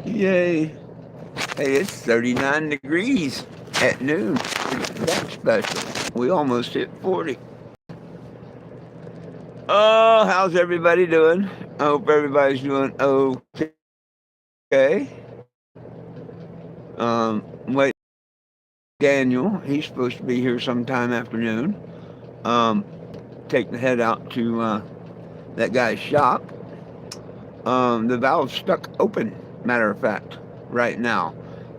Yay. Hey, it's 39 degrees at noon. That's special. We almost hit 40. Oh, how's everybody doing? I hope everybody's doing okay. Wait, Daniel, he's supposed to be here sometime afternoon. Um, take the head out to that guy's shop. The valve's stuck open, matter of fact, right now.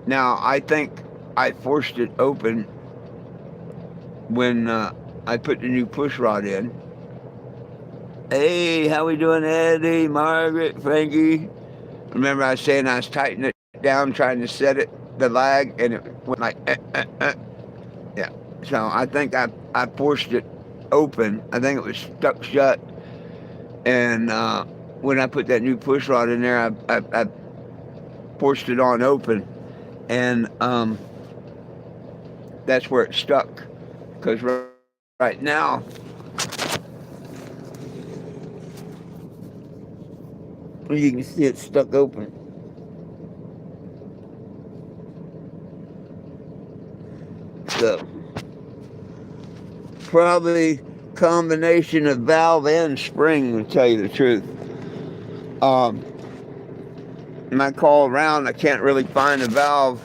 Now, I think I forced it open when I put the new push rod in. Hey, how we doing, Eddie, Margaret, Frankie? Remember I was saying I was tightening it down, trying to set it, the lag, and it went like, yeah. So I think I forced it open. I think it was stuck shut. And when I put that new push rod in there, I forced it on open. And that's where it stuck. Because right now, you can see it's stuck open. So probably combination of valve and spring, to tell you the truth. Um, when I call around, I can't really find a valve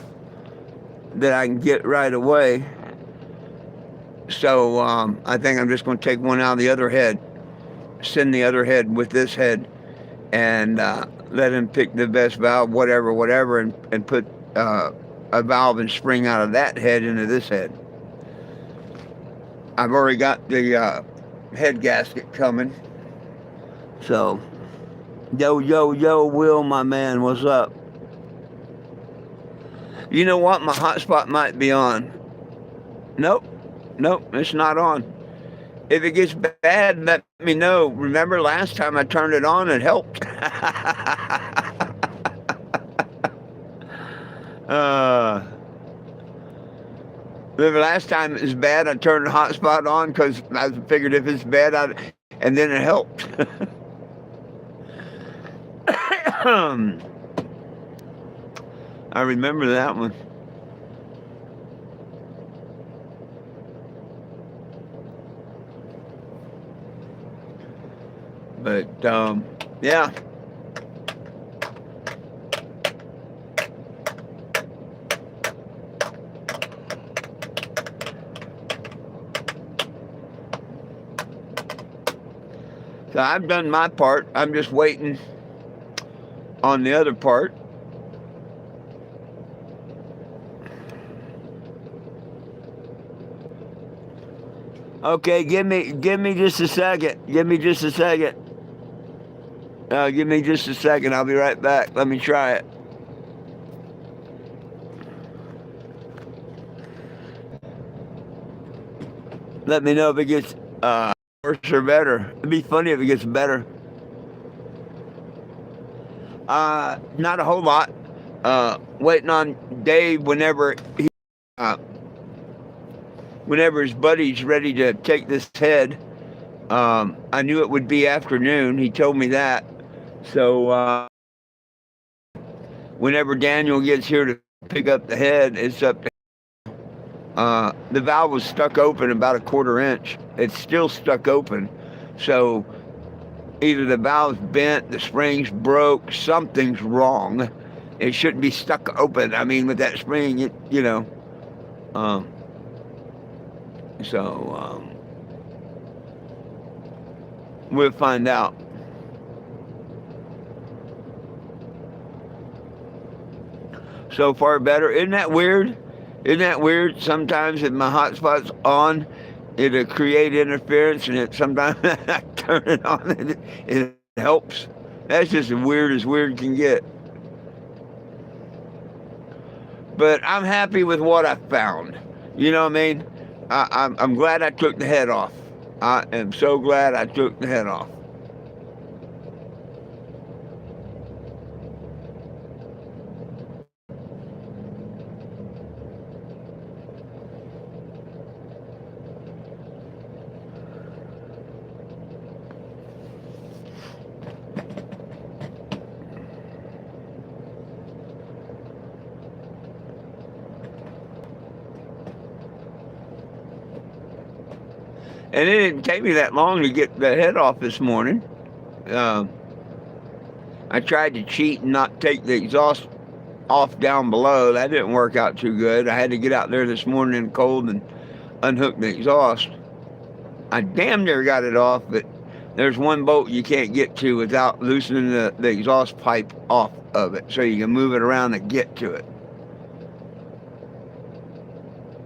that I can get right away. So I think I'm just going to take one out of the other head, send the other head with this head, and let him pick the best valve, whatever, and put a valve and spring out of that head into this head. I've already got the head gasket coming. So, yo, Will, my man, what's up? You know what? My hotspot might be on. Nope, it's not on. If it gets bad, let me know. Remember last time I turned it on, it helped. uh, Remember last time it was bad, I turned the hotspot on because I figured if it's bad, and then it helped. I remember that one. But yeah. So I've done my part. I'm just waiting on the other part. Okay, give me just a second. Give me just a second. Give me just a second. I'll be right back. Let me try it. Let me know if it gets worse or better. It'd be funny if it gets better. Not a whole lot. Waiting on Dave uh, whenever his buddy's ready to take this head. I knew it would be afternoon. He told me that. So whenever Daniel gets here to pick up the head, it's up to the valve was stuck open about a 1/4 inch. It's still stuck open. So either the valve's bent, the spring's broke, something's wrong. It shouldn't be stuck open. I mean, with that spring, Um, so we'll find out. So far better. Isn't that weird? Isn't that weird? Sometimes if my hotspot's on, it'll create interference, and sometimes I turn it on and it helps. That's just as weird can get. But I'm happy with what I found. You know what I mean? I'm glad I took the head off. I am so glad I took the head off. And it didn't take me that long to get the head off this morning. Um, I tried to cheat and not take the exhaust off down below. That didn't work out too good. I had to get out there this morning in the cold and unhook the exhaust. I damn near got it off, but there's one bolt you can't get to without loosening the exhaust pipe off of it, so you can move it around and get to it.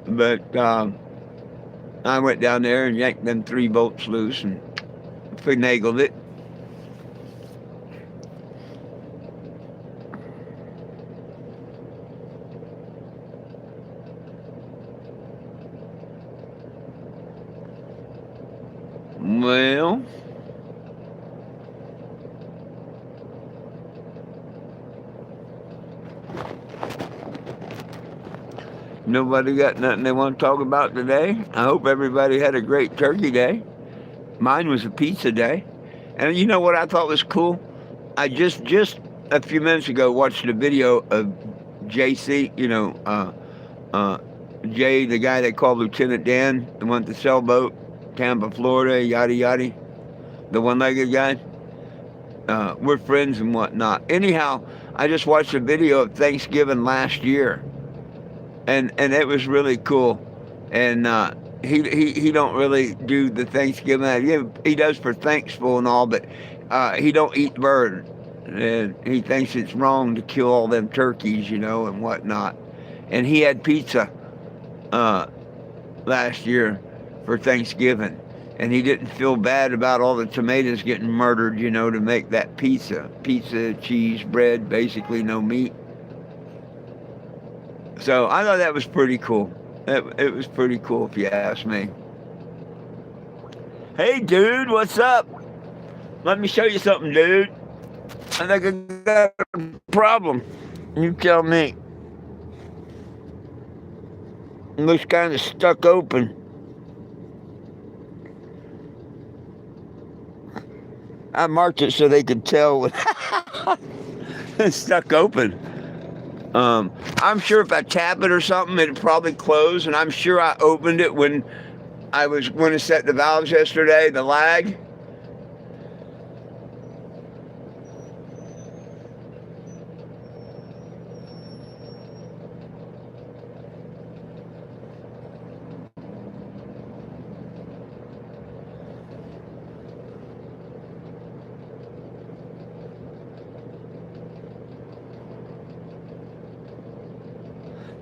But I went down there and yanked them 3 bolts loose and finagled it. Well, nobody got nothing they want to talk about today. I hope everybody had a great turkey day. Mine was a pizza day. And you know what I thought was cool? I just a few minutes ago watched a video of JC, Jay, the guy they called Lieutenant Dan, the one with the sailboat, Tampa, Florida, yada yada, the one-legged guy. We're friends and whatnot. Anyhow, I just watched a video of Thanksgiving last year, and it was really cool. And he don't really do the Thanksgiving. He does for Thanksgiving and all, but he don't eat bird, and he thinks it's wrong to kill all them turkeys, and whatnot. And he had pizza last year for Thanksgiving, and he didn't feel bad about all the tomatoes getting murdered, to make that pizza, cheese, bread, basically no meat. So I thought that was pretty cool. It was pretty cool, if you ask me. Hey, dude, what's up? Let me show you something, dude. I think I got a problem. You tell me. It looks kind of stuck open. I marked it so they could tell it's stuck open. I'm sure if I tap it or something, it'd probably close, and I'm sure I opened it when I was going to set the valves yesterday, the lag.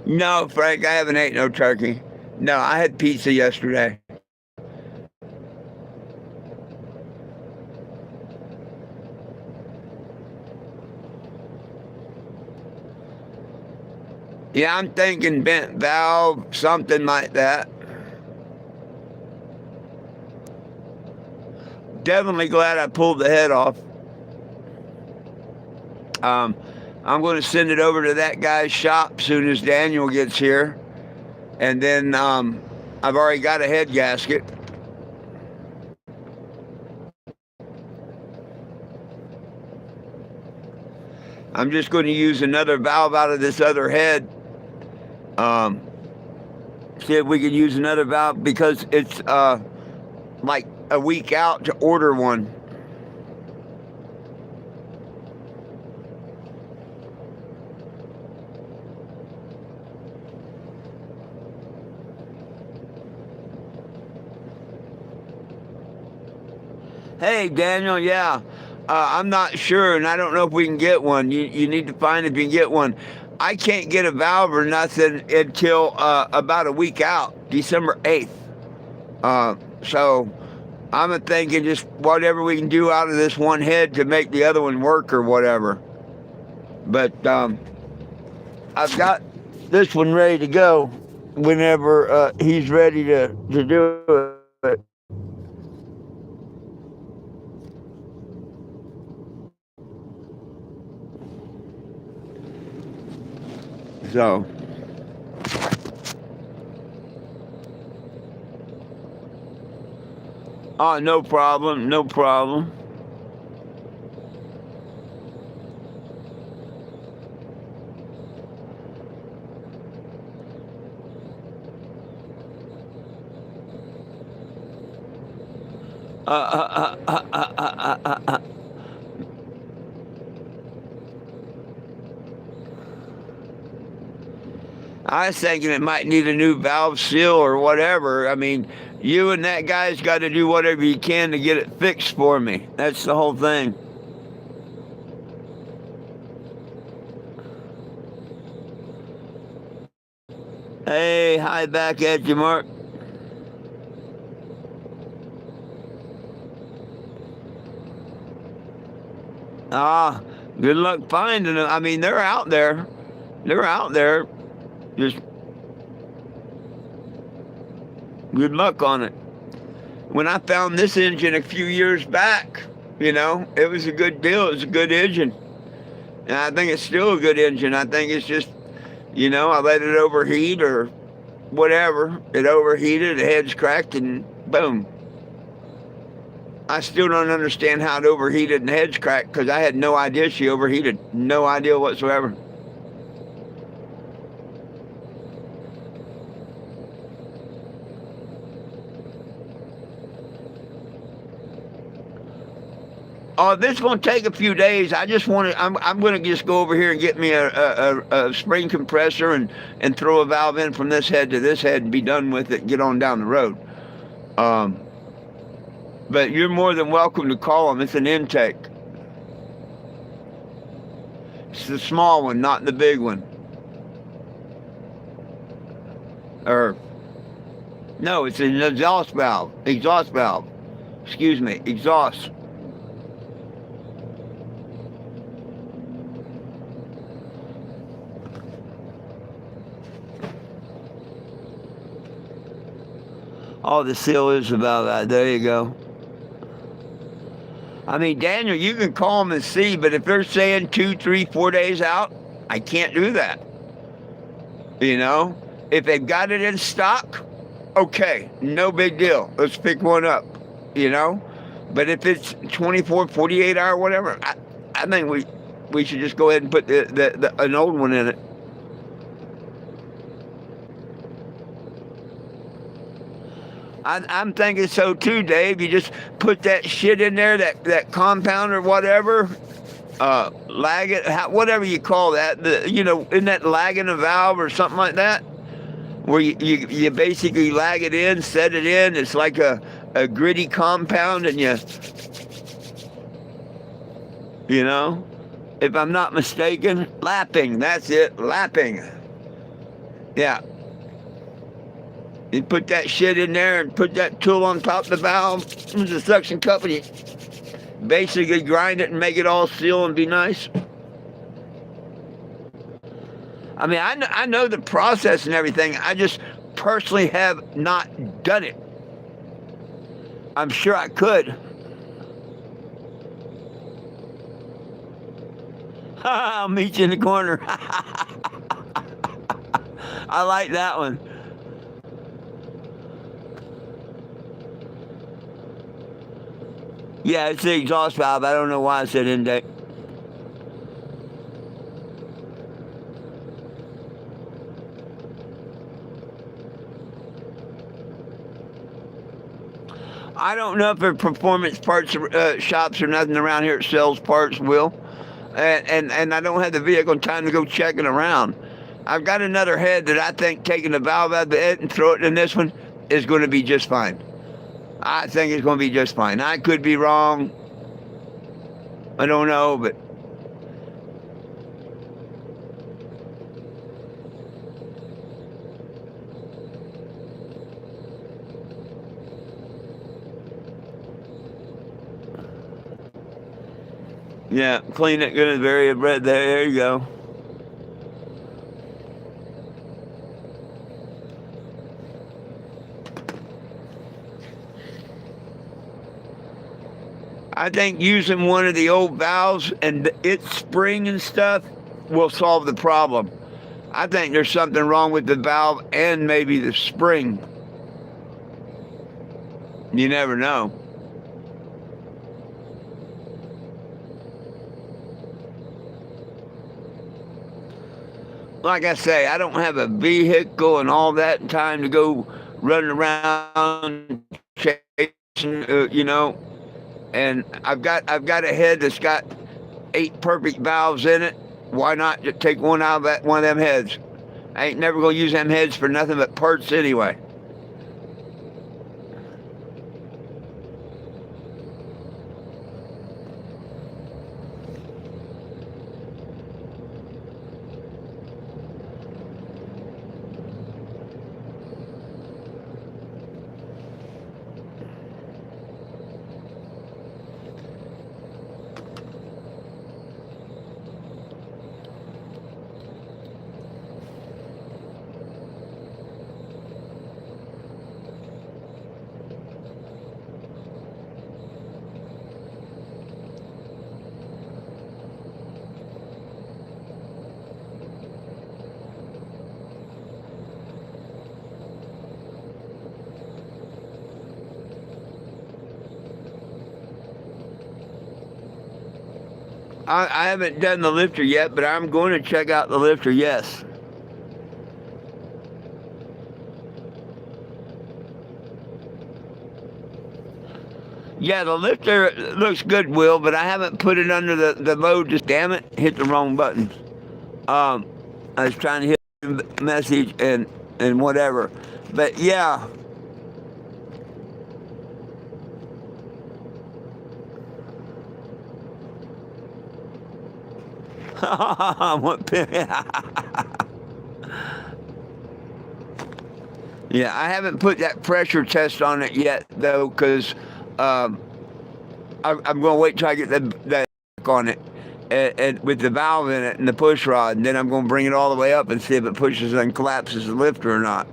No, Frank, I haven't ate no turkey. No, I had pizza yesterday. Yeah, I'm thinking bent valve, something like that. Definitely glad I pulled the head off. I'm going to send it over to that guy's shop soon as Daniel gets here. And then I've already got a head gasket. I'm just going to use another valve out of this other head. See if we can use another valve, because it's like a week out to order one. Hey, Daniel, yeah. I'm not sure, and I don't know if we can get one. You need to find if you can get one. I can't get a valve or nothing until about a week out, December 8th. So I'm thinking just whatever we can do out of this one head to make the other one work or whatever. But I've got this one ready to go whenever he's ready to do it. So, oh, no problem, no problem. I was thinking it might need a new valve seal or whatever. I mean, you and that guy's got to do whatever you can to get it fixed for me. That's the whole thing. Hey, hi back at you, Mark. Ah, good luck finding them. I mean, they're out there. They're out there. Just good luck on it. When I found this engine a few years back, it was a good deal. It was a good engine. And I think it's still a good engine. I think it's just, I let it overheat or whatever. It overheated, the head's cracked, and boom. I still don't understand how it overheated and the head's cracked because I had no idea she overheated. No idea whatsoever. Oh, this is going to take a few days. I just want to. I'm going to just go over here and get me a spring compressor and throw a valve in from this head to this head and be done with it. And get on down the road. But you're more than welcome to call them. It's an intake. It's the small one, not the big one. Or no, it's an exhaust valve. Exhaust valve. Excuse me, exhaust. Oh, the seal is about that. There you go. I mean, Daniel, you can call them and see, but if they're saying 2, 3, 4 days out, I can't do that. If they've got it in stock, okay, no big deal. Let's pick one up, But if it's 24, 48 hour, whatever, I think we should just go ahead and put an old one in it. I'm thinking so too, Dave. You just put that shit in there, that compound or whatever, lag it, whatever you call that. Isn't that lagging a valve or something like that? Where you basically lag it in, set it in. It's like a gritty compound, and if I'm not mistaken, lapping. That's it, lapping. Yeah. You put that shit in there and put that tool on top of the valve. There's a suction cup, and you basically grind it and make it all seal and be nice. I mean, I know the process and everything. I just personally have not done it. I'm sure I could. I'll meet you in the corner. I like that one. Yeah, it's the exhaust valve. I don't know why I said intake. I don't know if there are performance parts shops or nothing around here that sells parts, Will. And I don't have the vehicle time to go checking around. I've got another head that I think taking the valve out of the head and throw it in this one is going to be just fine. I think it's going to be just fine. I could be wrong. I don't know, but yeah, clean it good, very red. There you go. I think using one of the old valves and its spring and stuff will solve the problem. I think there's something wrong with the valve and maybe the spring. You never know. Like I say, I don't have a vehicle and all that time to go running around chasing you know, and I've got a head that's got 8 perfect valves in it. Why not just take one out of one of them heads? I ain't never gonna use them heads for nothing but parts anyway. I haven't done the lifter yet, but I'm going to check out the lifter. Yes. Yeah, the lifter looks good, Will, but I haven't put it under the load. Just damn it, hit the wrong button. Um, I was trying to hit the message and whatever, but yeah. Yeah, I haven't put that pressure test on it yet though, because um, I'm going to wait till I get that on it, and with the valve in it and the push rod, and then I'm going to bring it all the way up and see if it pushes and collapses the lifter or not.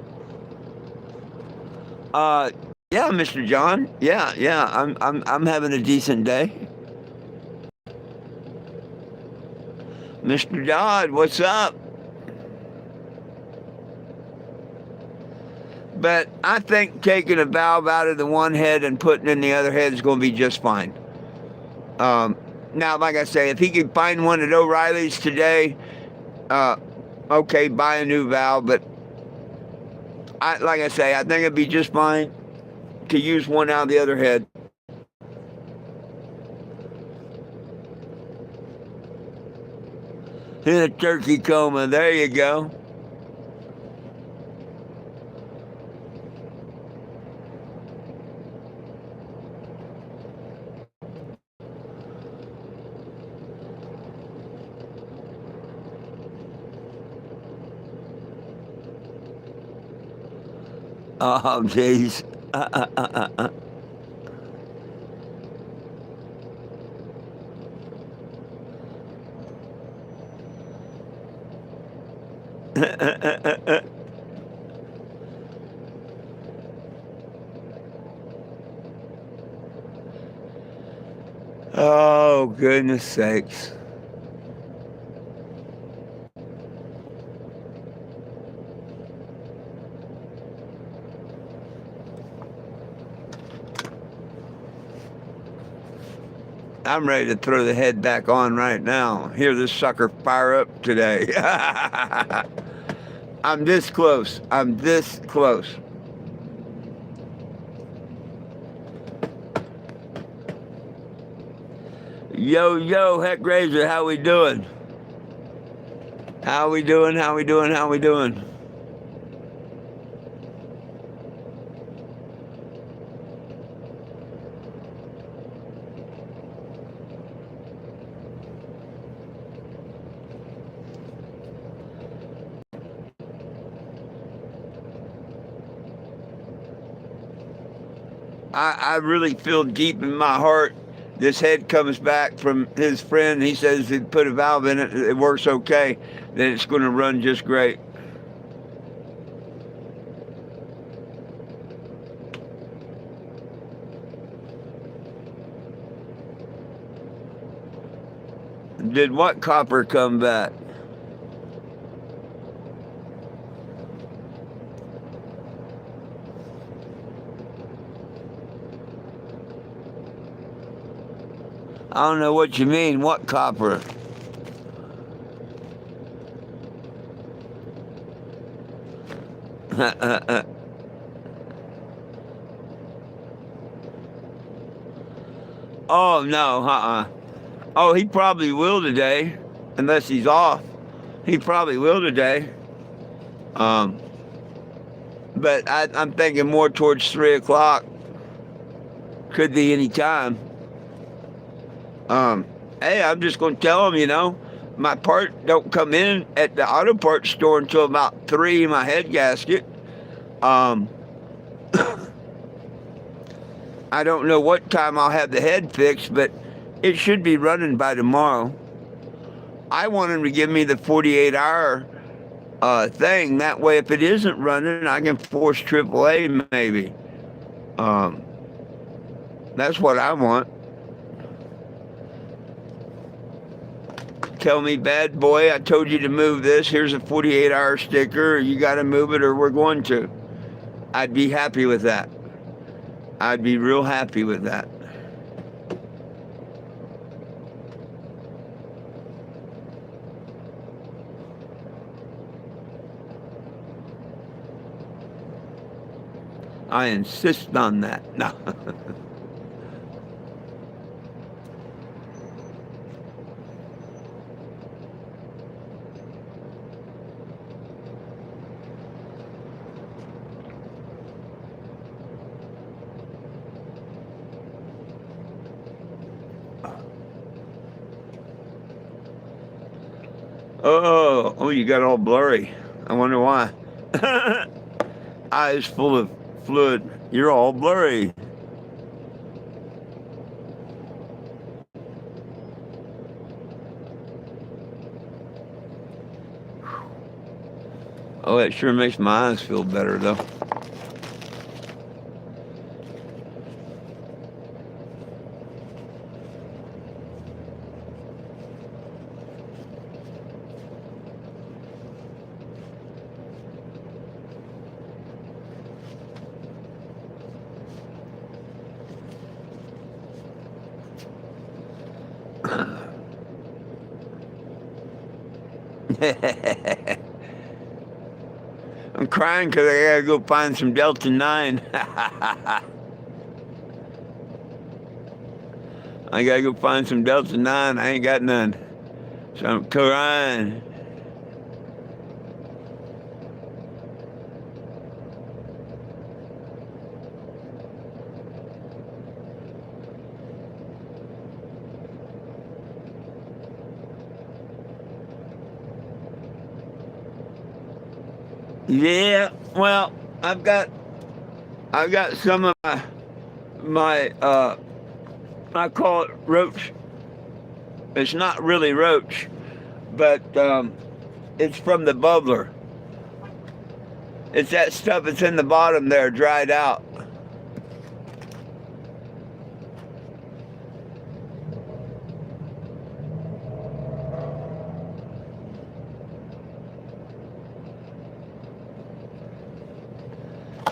Uh, yeah, Mr. John. Yeah, yeah. I'm having a decent day. Mr. Dodd, what's up? But I think taking a valve out of the one head and putting in the other head is going to be just fine. Now, like I say, if he can find one at O'Reilly's today, uh, okay, buy a new valve. But like I say, I think it'd be just fine to use one out of the other head. In a turkey coma. There you go. Oh, jeez. Oh, goodness sakes. I'm ready to throw the head back on right now. Hear this sucker fire up today. I'm this close. I'm this close. Yo, yo, Heck Razor, how we doing? How we doing? How we doing? How we doing? I really feel deep in my heart this head comes back from his friend. He says he put a valve in it, it works okay, then it's going to run just great. Did what copper come back? I don't know what you mean. What copper? Oh, no, Oh, he probably will today, unless he's off. He probably will today. Um, but I'm thinking more towards 3 o'clock. Could be any time. Um, hey, I'm just going to tell him, my part don't come in at the auto parts store until about 3, my head gasket. Um, I don't know what time I'll have the head fixed, but it should be running by tomorrow. I want him to give me the 48-hour thing. That way, if it isn't running, I can force AAA maybe. Um, that's what I want. Tell me, bad boy, I told you to move this. Here's a 48-hour sticker. You got to move it or we're going to. I'd be happy with that. I'd be real happy with that. I insist on that. No. Oh, you got all blurry. I wonder why. Eyes full of fluid. You're all blurry. Oh, it sure makes my eyes feel better, though. I'm crying because I gotta go find some Delta 9. I gotta go find some Delta 9. I ain't got none. So I'm crying. Yeah, well, I've got some of my I call it roach. It's not really roach, but it's from the bubbler. It's that stuff that's in the bottom there, dried out.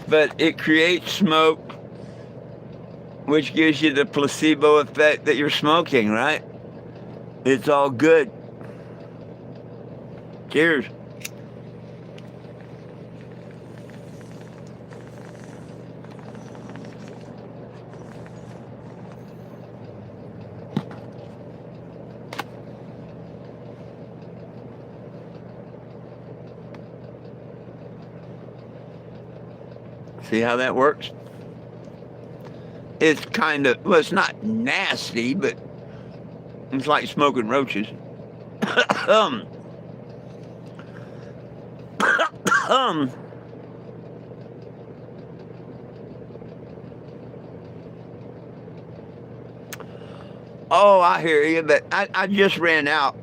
But it creates smoke, which gives you the placebo effect that you're smoking, right? It's all good. Cheers. See how that works? It's kind of, well, it's not nasty, but it's like smoking roaches. um, um, oh, I hear you, but I just ran out.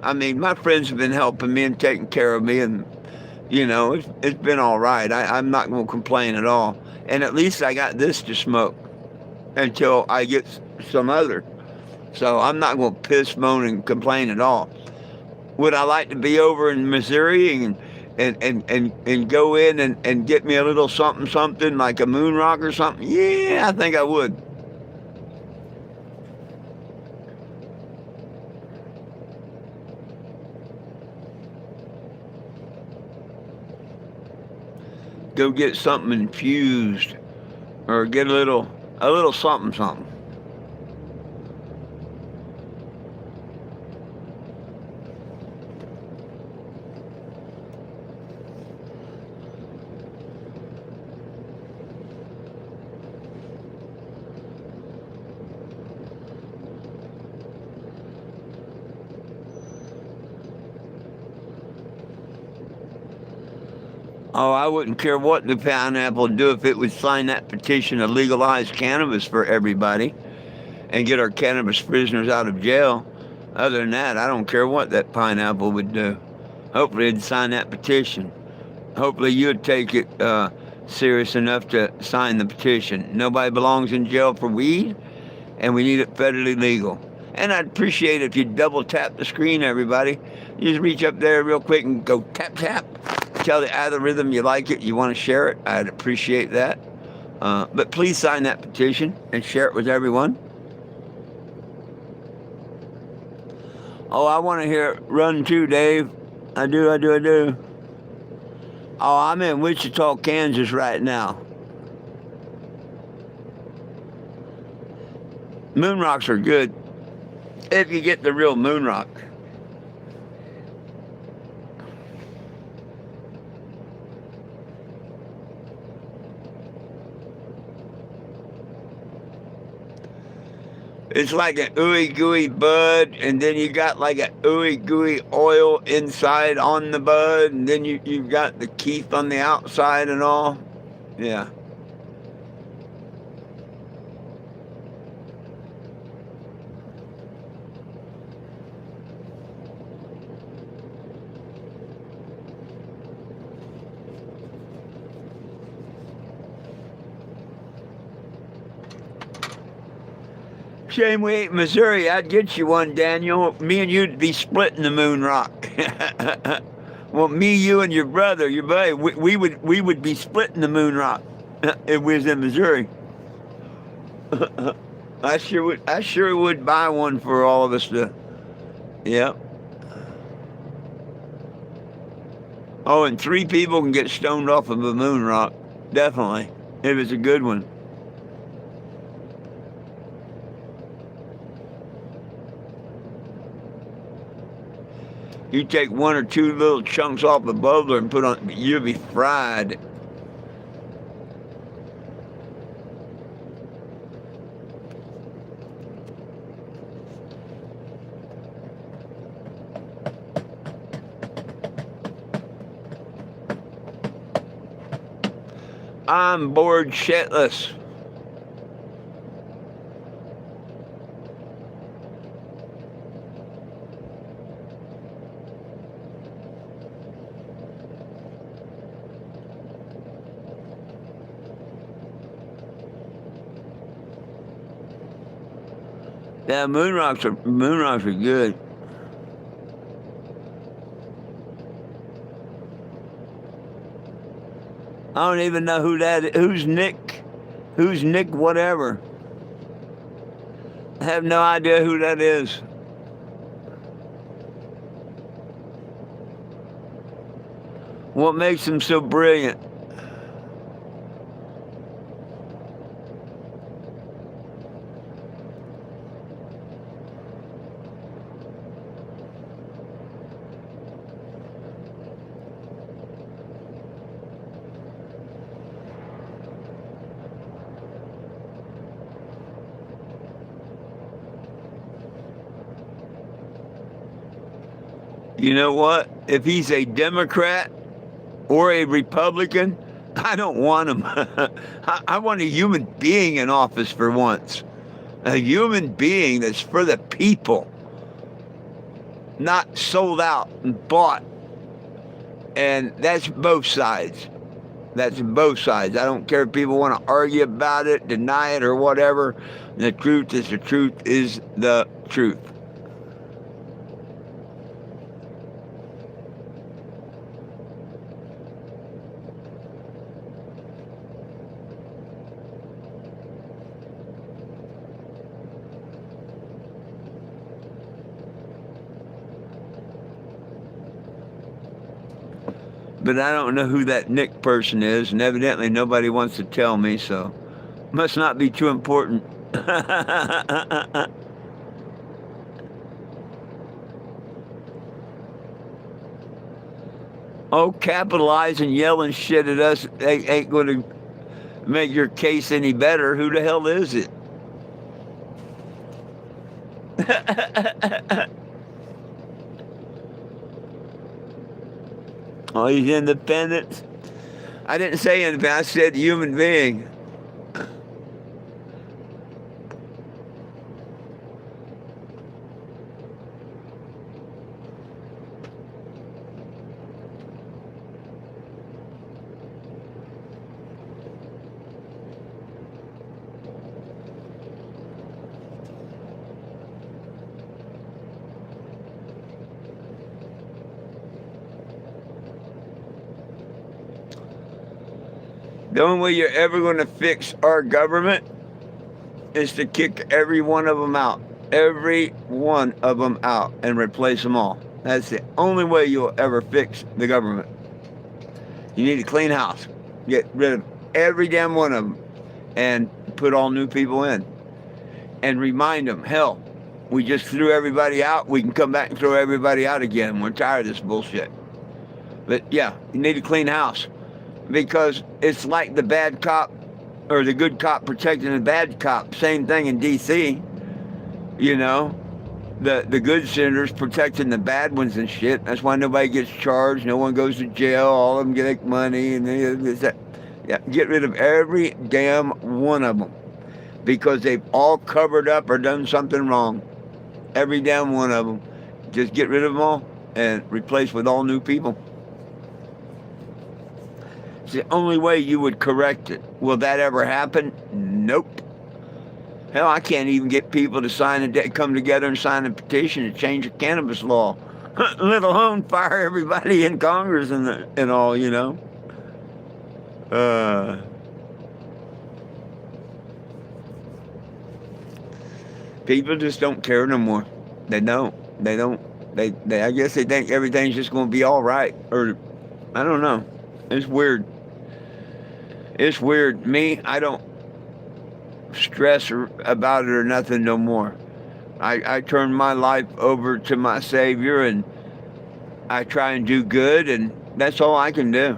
I mean, my friends have been helping me and taking care of me, and it's been all right. I'm not going to complain at all. And at least I got this to smoke until I get some other. So I'm not going to piss, moan, and complain at all. Would I like to be over in Missouri and go in and get me a little something like a moon rock or something? Yeah, I think I would. Go get something infused or get a little something. Oh, I wouldn't care what the pineapple would do if it would sign that petition to legalize cannabis for everybody and get our cannabis prisoners out of jail. Other than that, I don't care what that pineapple would do. Hopefully, it'd sign that petition. Hopefully, you'd take it serious enough to sign the petition. Nobody belongs in jail for weed, and we need it federally legal. And I'd appreciate it if you double tap the screen, everybody. You just reach up there real quick and go tap, tap. Tell the algorithm you like it, you want to share it. I'd appreciate that. But please sign that petition and share it with everyone. Oh, I want to hear it run too, Dave. I do. Oh, I'm in Wichita, Kansas right now. Moon rocks are good if you get the real moon rock. It's like an ooey gooey bud, and then you got like an ooey gooey oil inside on the bud, and then you've got the keef on the outside and all. Yeah. Shame we ain't Missouri. I'd get you one, Daniel. Me and you'd be splitting the moon rock. Well, me, you, and your buddy, we would be splitting the moon rock if we was in Missouri. I sure would buy one for all of us to. Yep. Oh, and 3 people can get stoned off of a moon rock. Definitely, if it's a good one. You take 1 or 2 little chunks off the bubbler and put on, you'll be fried. I'm bored shitless. Yeah, moon rocks are good. I don't even know who that is. Who's Nick? Who's Nick whatever? I have no idea who that is. What makes him so brilliant? You know what? If he's a Democrat or a Republican, I don't want him. I want a human being in office for once. A human being that's for the people, not sold out and bought. And that's both sides. That's both sides. I don't care if people want to argue about it, deny it, or whatever. The truth is the truth. But I don't know who that Nick person is, and evidently nobody wants to tell me, so must not be too important. Oh, capitalizing, yelling shit at us ain't going to make your case any better. Who the hell is it? Oh, he's independent. I didn't say anything. I said human being. The only way you're ever going to fix our government is to kick every one of them out. Every one of them out and replace them all. That's the only way you'll ever fix the government. You need a clean house. Get rid of every damn one of them and put all new people in. And remind them, hell, we just threw everybody out. We can come back and throw everybody out again. We're tired of this bullshit. But yeah, you need a clean house. Because it's like the bad cop or the good cop protecting the bad cop. Same thing in D.C. You know, the good senators protecting the bad ones and shit. That's why nobody gets charged. No one goes to jail. All of them get money. And yeah, get rid of every damn one of them. Because they've all covered up or done something wrong. Every damn one of them. Just get rid of them all and replace with all new people. It's the only way you would correct it. Will that ever happen? Nope. Hell, I can't even get people to come together and sign a petition to change the cannabis law. Let alone fire everybody in Congress and all, you know. People just don't care no more. They don't. I guess they think everything's just going to be all right. Or, I don't know. It's weird. It's weird. Me, I don't stress about it or nothing no more. I turn my life over to my Savior and I try and do good, and that's all I can do.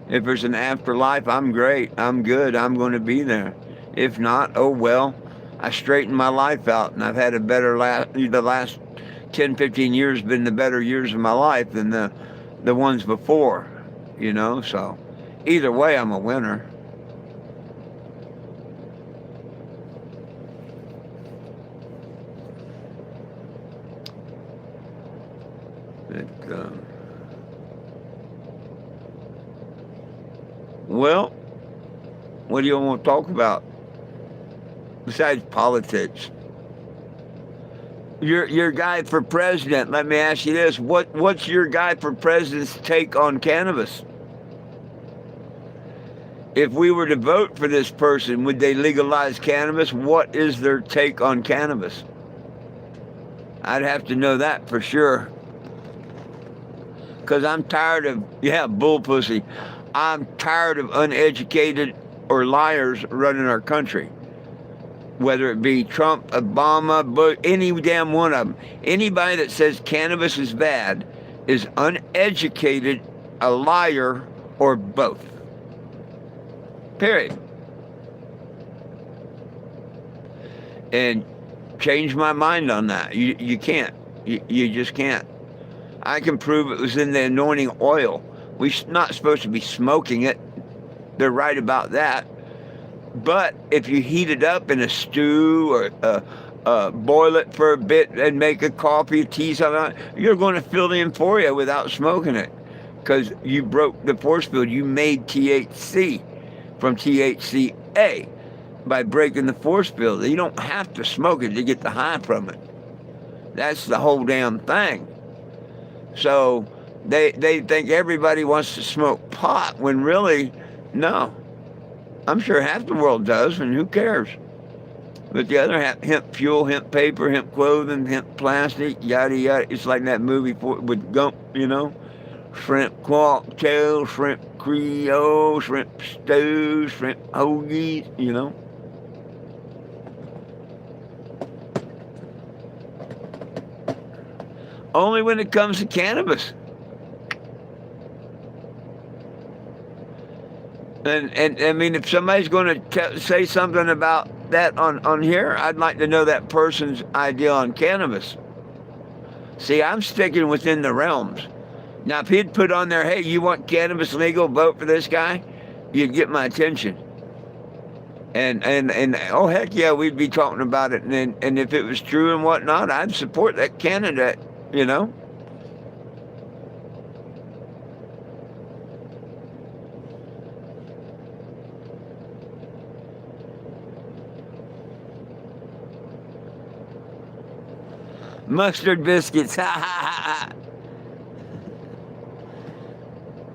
If there's an afterlife, I'm great. I'm good. I'm going to be there. If not, oh well. I straightened my life out, and I've had the last 10, 15 years been the better years of my life than the ones before, you know, so either way, I'm a winner. Well, what do you want to talk about besides politics? Your guy for president. Let me ask you this: what's your guy for president's take on cannabis? If we were to vote for this person, would they legalize cannabis? What is their take on cannabis? I'd have to know that for sure. Because I'm tired of, bull pussy. I'm tired of uneducated or liars running our country. Whether it be Trump, Obama, Bush, any damn one of them. Anybody that says cannabis is bad is uneducated, a liar, or both. Period. And change my mind on that. You can't. You just can't. I can prove it was in the anointing oil. We're not supposed to be smoking it. They're right about that. But if you heat it up in a stew or boil it for a bit and make a coffee, tea, something, you're going to feel the euphoria without smoking it. Because you broke the force field. You made THC from THCA by breaking the force field. You don't have to smoke it to get the high from it. That's the whole damn thing. So they think everybody wants to smoke pot when really, no. I'm sure half the world does, and who cares? But the other half, hemp fuel, hemp paper, hemp clothing, hemp plastic, yada yada. It's like that movie with Gump, you know? Shrimp cocktail, shrimp Creole, shrimp stew, shrimp hoagies, you know? Only when it comes to cannabis. And I mean, if somebody's going to say something about that on here, I'd like to know that person's idea on cannabis. See, I'm sticking within the realms. Now, if he'd put on there, hey, you want cannabis legal, vote for this guy, you'd get my attention. And oh, heck yeah, we'd be talking about it. And if it was true and whatnot, I'd support that candidate, you know? Mustard biscuits. I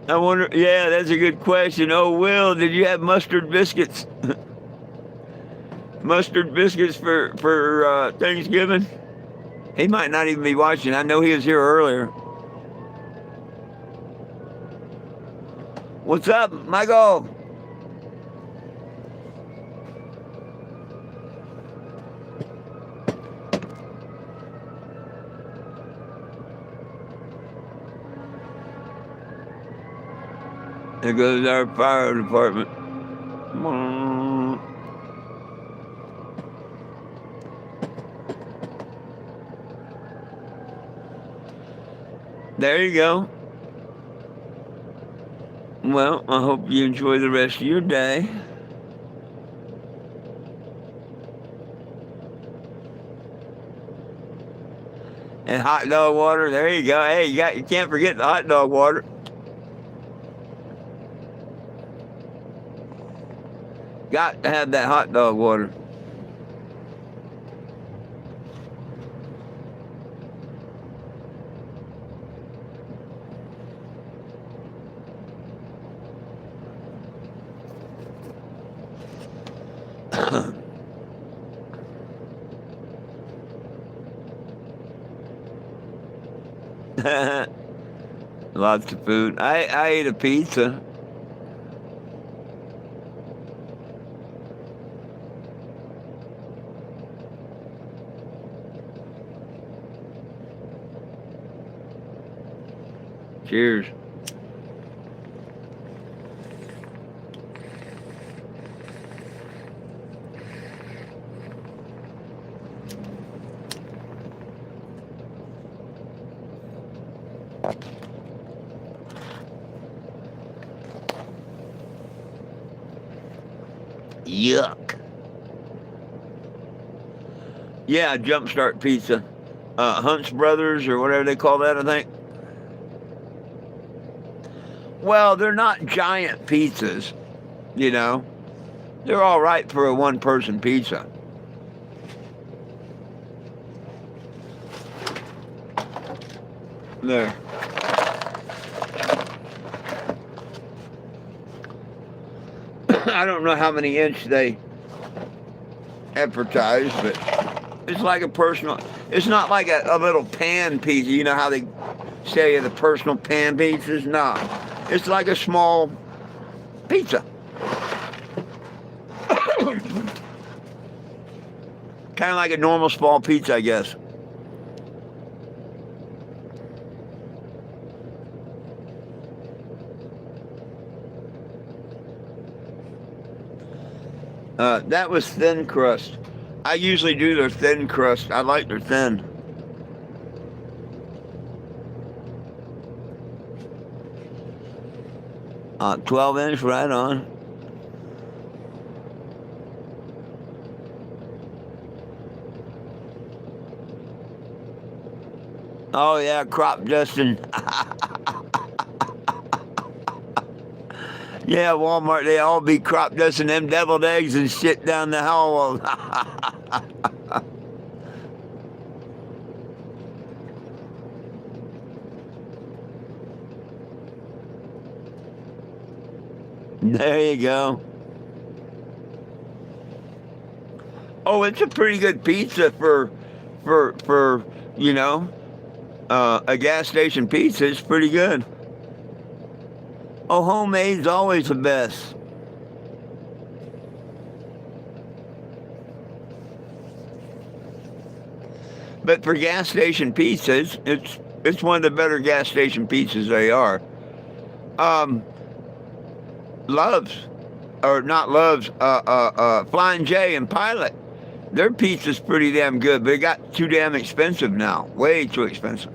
wonder, yeah, that's a good question. Oh, Will, did you have mustard biscuits? Mustard biscuits for Thanksgiving? He might not even be watching. I know he was here earlier. What's up, Michael? There goes our fire department. There you go. Well, I hope you enjoy the rest of your day. And hot dog water, there you go. Hey, you can't forget the hot dog water. Got to have that hot dog water. Lots of food. I ate a pizza. Cheers. Yuck. Yeah, Jumpstart Pizza. Hunt's Brothers or whatever they call that, I think. Well, they're not giant pizzas, you know. They're all right for a one-person pizza. There. I don't know how many inch they advertise, but it's like a personal. It's not like a little pan pizza. You know how they say the personal pan pizzas? No, it's like a small pizza. Kind of like a normal small pizza, I guess. That was thin crust. I usually do their thin crust. I like their thin. 12-inch, right on. Oh yeah, crop dusting. Yeah, Walmart, they all be crop dusting them deviled eggs and shit down the hall. There you go. Oh, it's a pretty good pizza for you know, a gas station pizza. It's pretty good. Oh, homemade's always the best. But for gas station pizzas, it's one of the better gas station pizzas they are. Um, Loves, or not Loves, Flying J and Pilot. Their pizza's pretty damn good, but it got too damn expensive now. Way too expensive.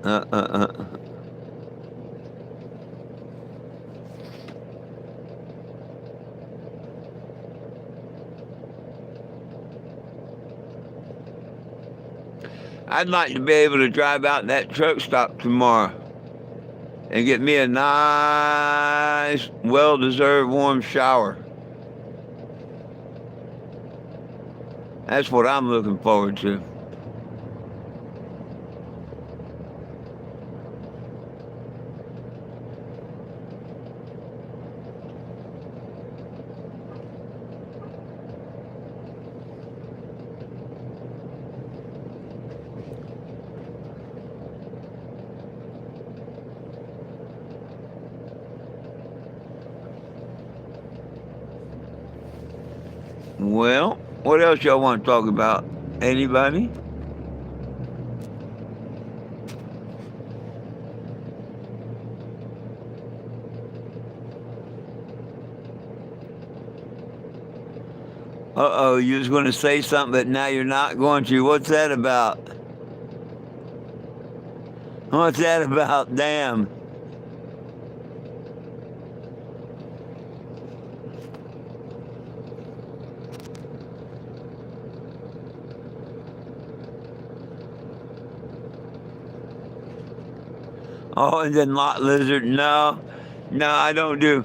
Uh, uh, uh. I'd like to be able to drive out that truck stop tomorrow and get me a nice, well-deserved warm shower. That's what I'm looking forward to. Well, what else y'all want to talk about? Anybody? Uh-oh, you was going to say something, but now you're not going to. What's that about? What's that about? Damn. Oh, and then lot lizard. No, no, I don't do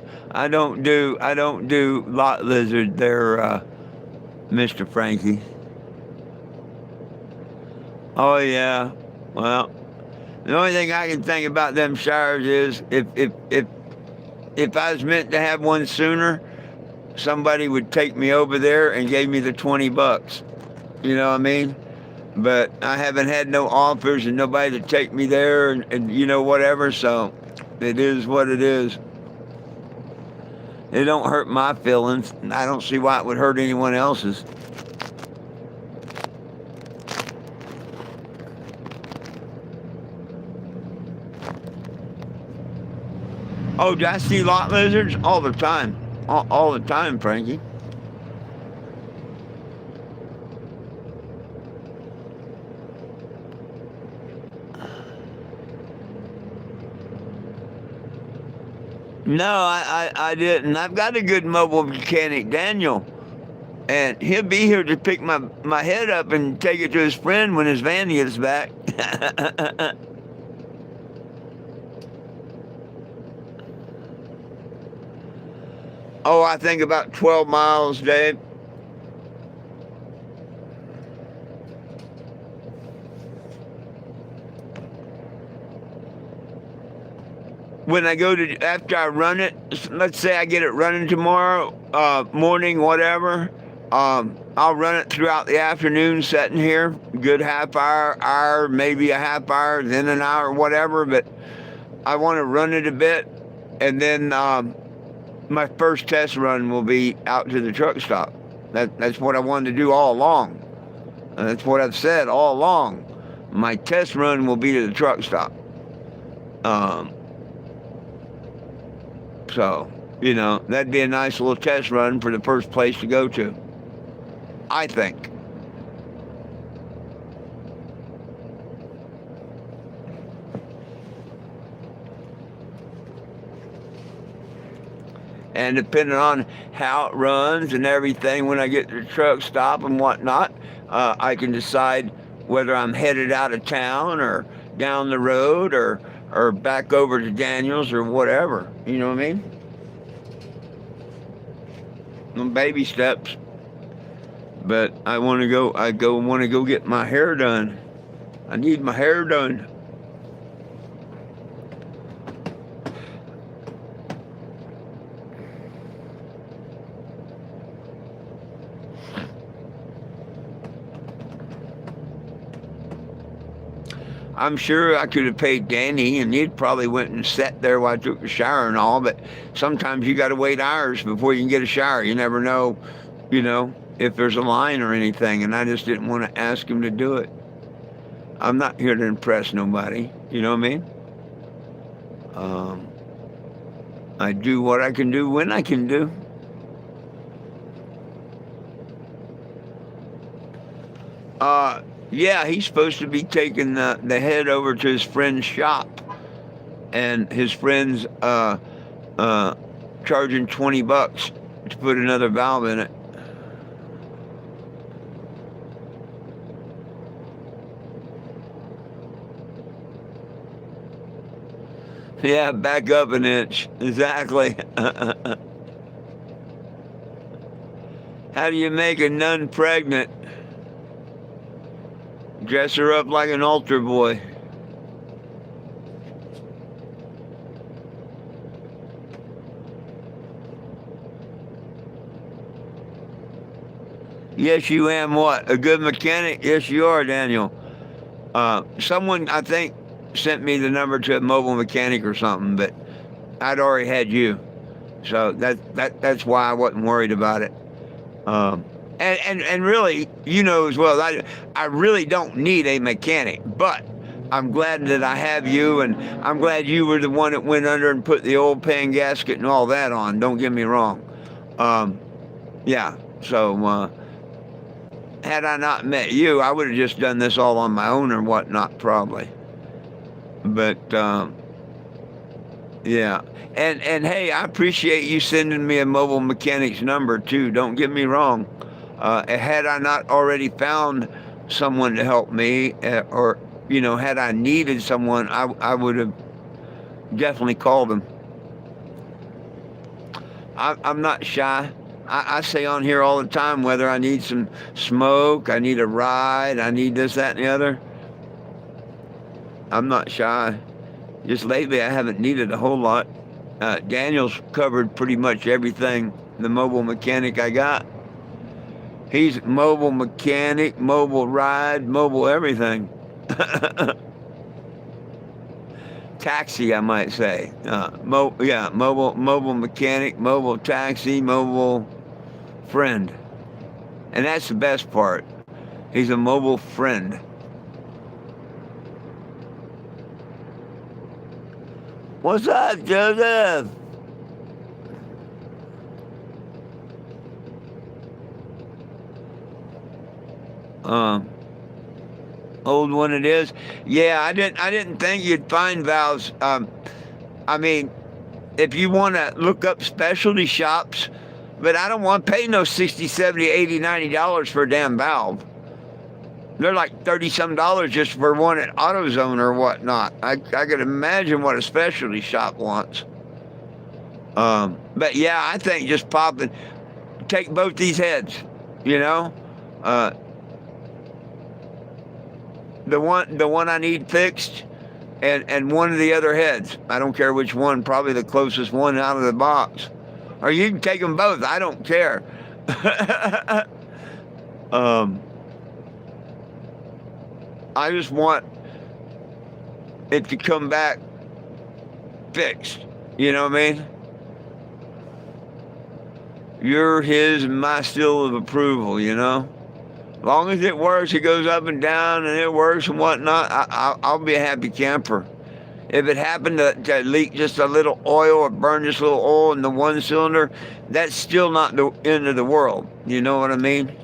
lot lizard there, Mr. Frankie. Oh yeah. Well, the only thing I can think about them showers is if I was meant to have one sooner, somebody would take me over there and gave me the $20. You know what I mean? But I haven't had no offers and nobody to take me there and you know whatever. So it is what it is. It don't hurt my feelings. I don't see why it would hurt anyone else's. Oh, do I see lot lizards all the time? All the time, Frankie. No, I didn't. I've got a good mobile mechanic, Daniel, and he'll be here to pick my head up and take it to his friend when his van gets back. Oh, I think about 12 miles, Dave. When I go to after I run it, let's say I get it running tomorrow morning, whatever. I'll run it throughout the afternoon, sitting here, good half hour, maybe a half hour, then an hour, whatever. But I want to run it a bit, and then my first test run will be out to the truck stop. That's what I wanted to do all along. And that's what I've said all along. My test run will be to the truck stop. Um, So, that'd be a nice little test run for the first place to go to, I think. And depending on how it runs and everything, when I get to the truck stop and whatnot, I can decide whether I'm headed out of town or down the road or back over to Daniels or whatever. You know what I mean? Baby steps. But I want to go. Want to go get my hair done. I need my hair done. I'm sure I could have paid Danny, and he'd probably went and sat there while I took a shower and all. But sometimes you got to wait hours before you can get a shower. You never know, if there's a line or anything. And I just didn't want to ask him to do it. I'm not here to impress nobody. You know what I mean? Um, I do what I can do when I can do. Uh, Yeah, he's supposed to be taking the head over to his friend's shop, and his friend's uh, charging $20 to put another valve in it. Yeah, back up an inch. Exactly. How do you make a nun pregnant? Dress her up like an altar boy. Yes, you am what? A good mechanic? Yes, you are, Daniel. Someone, I think, sent me the number to a mobile mechanic or something, but I'd already had you. So that's why I wasn't worried about it. Um, and really, you know as well, I really don't need a mechanic, but I'm glad that I have you, and I'm glad you were the one that went under and put the old pan gasket and all that on. Don't get me wrong. Um, yeah. So had I not met you, I would have just done this all on my own or whatnot, probably. But yeah. And hey, I appreciate you sending me a mobile mechanic's number too. Don't get me wrong. Had I not already found someone to help me, or had I needed someone, I would have definitely called them. I'm not shy. I say on here all the time whether I need some smoke, I need a ride, I need this, that, and the other. I'm not shy. Just lately, I haven't needed a whole lot. Daniel's covered pretty much everything. The mobile mechanic I got. He's mobile mechanic, mobile ride, mobile everything. Taxi, I might say. Yeah, mobile mechanic, mobile taxi, mobile friend. And that's the best part. He's a mobile friend. What's up, Joseph? Um, Old one it is. Yeah, I didn't think you'd find valves. I mean, if you want to look up specialty shops, but I don't want to pay no 60, 70, 80, $90 for a damn valve. They're like 30 some dollars just for one at AutoZone or whatnot. I could imagine what a specialty shop wants. But yeah, I think just popping, take both these heads, you know, uh, the one I need fixed, and one of the other heads. I don't care which one. Probably the closest one out of the box, or you can take them both. I don't care. um, I just want it to come back fixed. You know what I mean? You're his and my seal of approval. As long as it works, it goes up and down, and it works and whatnot. I'll be a happy camper. If it happened to leak just a little oil or burn just a little oil in the one cylinder, that's still not the end of the world. You know what I mean?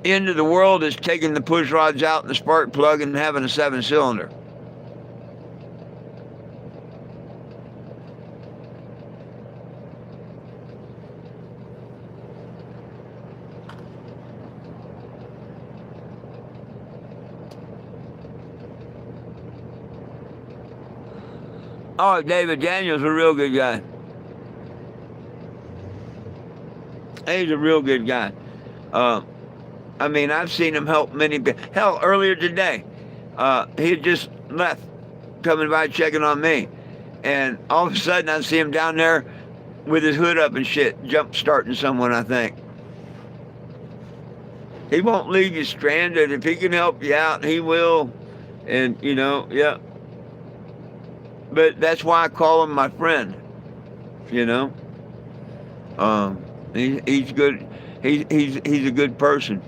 End of the world is taking the push rods out and the spark plug and having a 7-cylinder. Oh, David Daniels a real good guy. He's a real good guy. Uh, I mean, I've seen him help many people. Hell, earlier today, he had just left, coming by checking on me. And all of a sudden, I see him down there with his hood up and shit, jump starting someone, I think. He won't leave you stranded. If he can help you out, he will. And, yeah. But that's why I call him my friend, you know. He's good. He's a good person.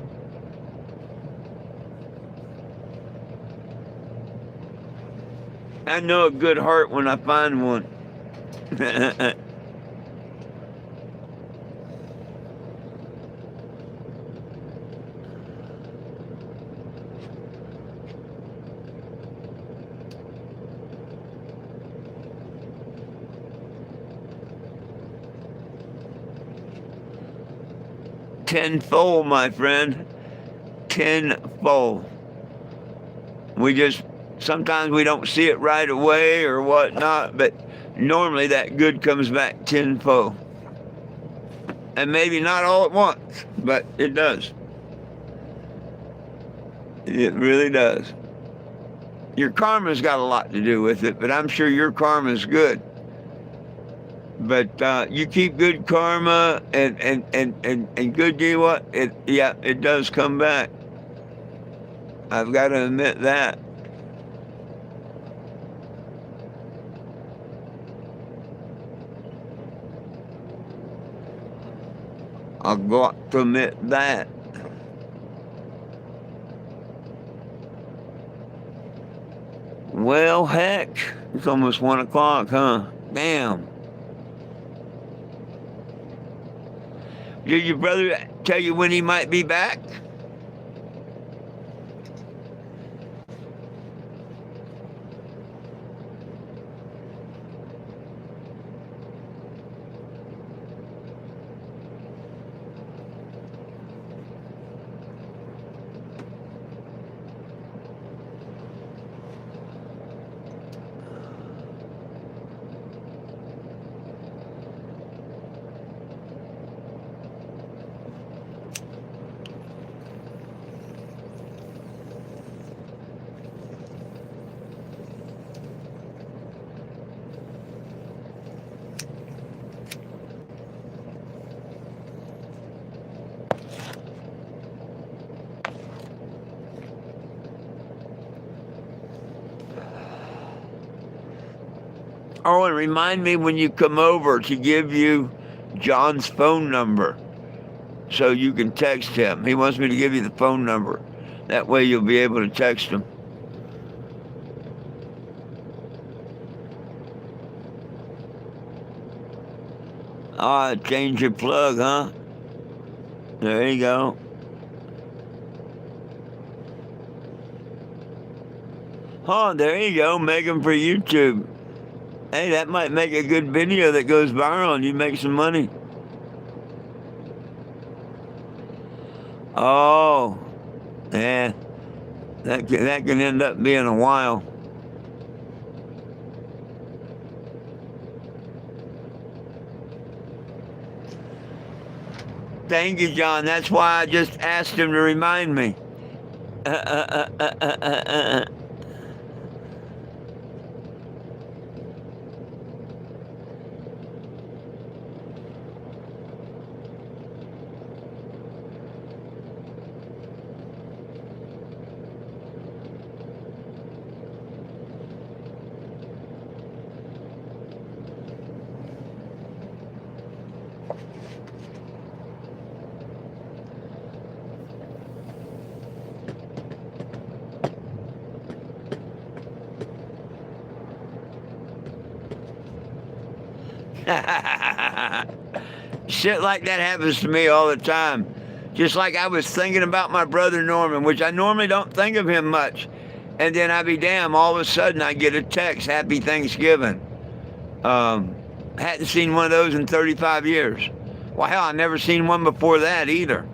I know a good heart when I find one. tenfold, my friend. Tenfold. Sometimes we don't see it right away or whatnot, but normally that good comes back tenfold. And maybe not all at once, but it does. It really does. Your karma's got a lot to do with it, but I'm sure your karma's good. But you keep good karma and good, you know what? It does come back. I've got to admit that. I've got to admit that. Well, heck, it's almost 1 o'clock, huh? Damn. Did your brother tell you when he might be back? Oh, and remind me when you come over to give you John's phone number so you can text him. He wants me to give you the phone number. That way you'll be able to text him. Change your plug, huh? There you go. Oh, there you go. Make them for YouTube. Hey, that might make a good video that goes viral and you make some money. Oh, yeah. That can end up being a while. Thank you, John. That's why I just asked him to remind me. Shit like that happens to me all the time. Just like I was thinking about my brother Norman, which I normally don't think of him much. And then I be damn, all of a sudden I get a text, Happy Thanksgiving. Hadn't seen one of those in 35 years. Well, hell, I never seen one before that either.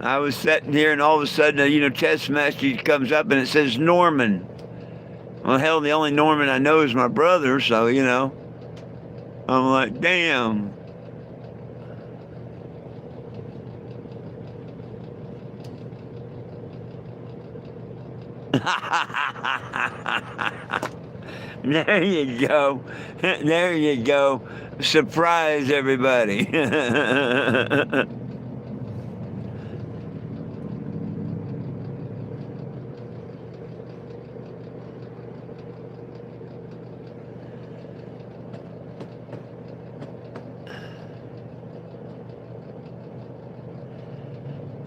I was sitting here and all of a sudden, text message comes up and it says Norman. Well, hell, the only Norman I know is my brother, so, I'm like, damn. There you go. There you go. Surprise everybody.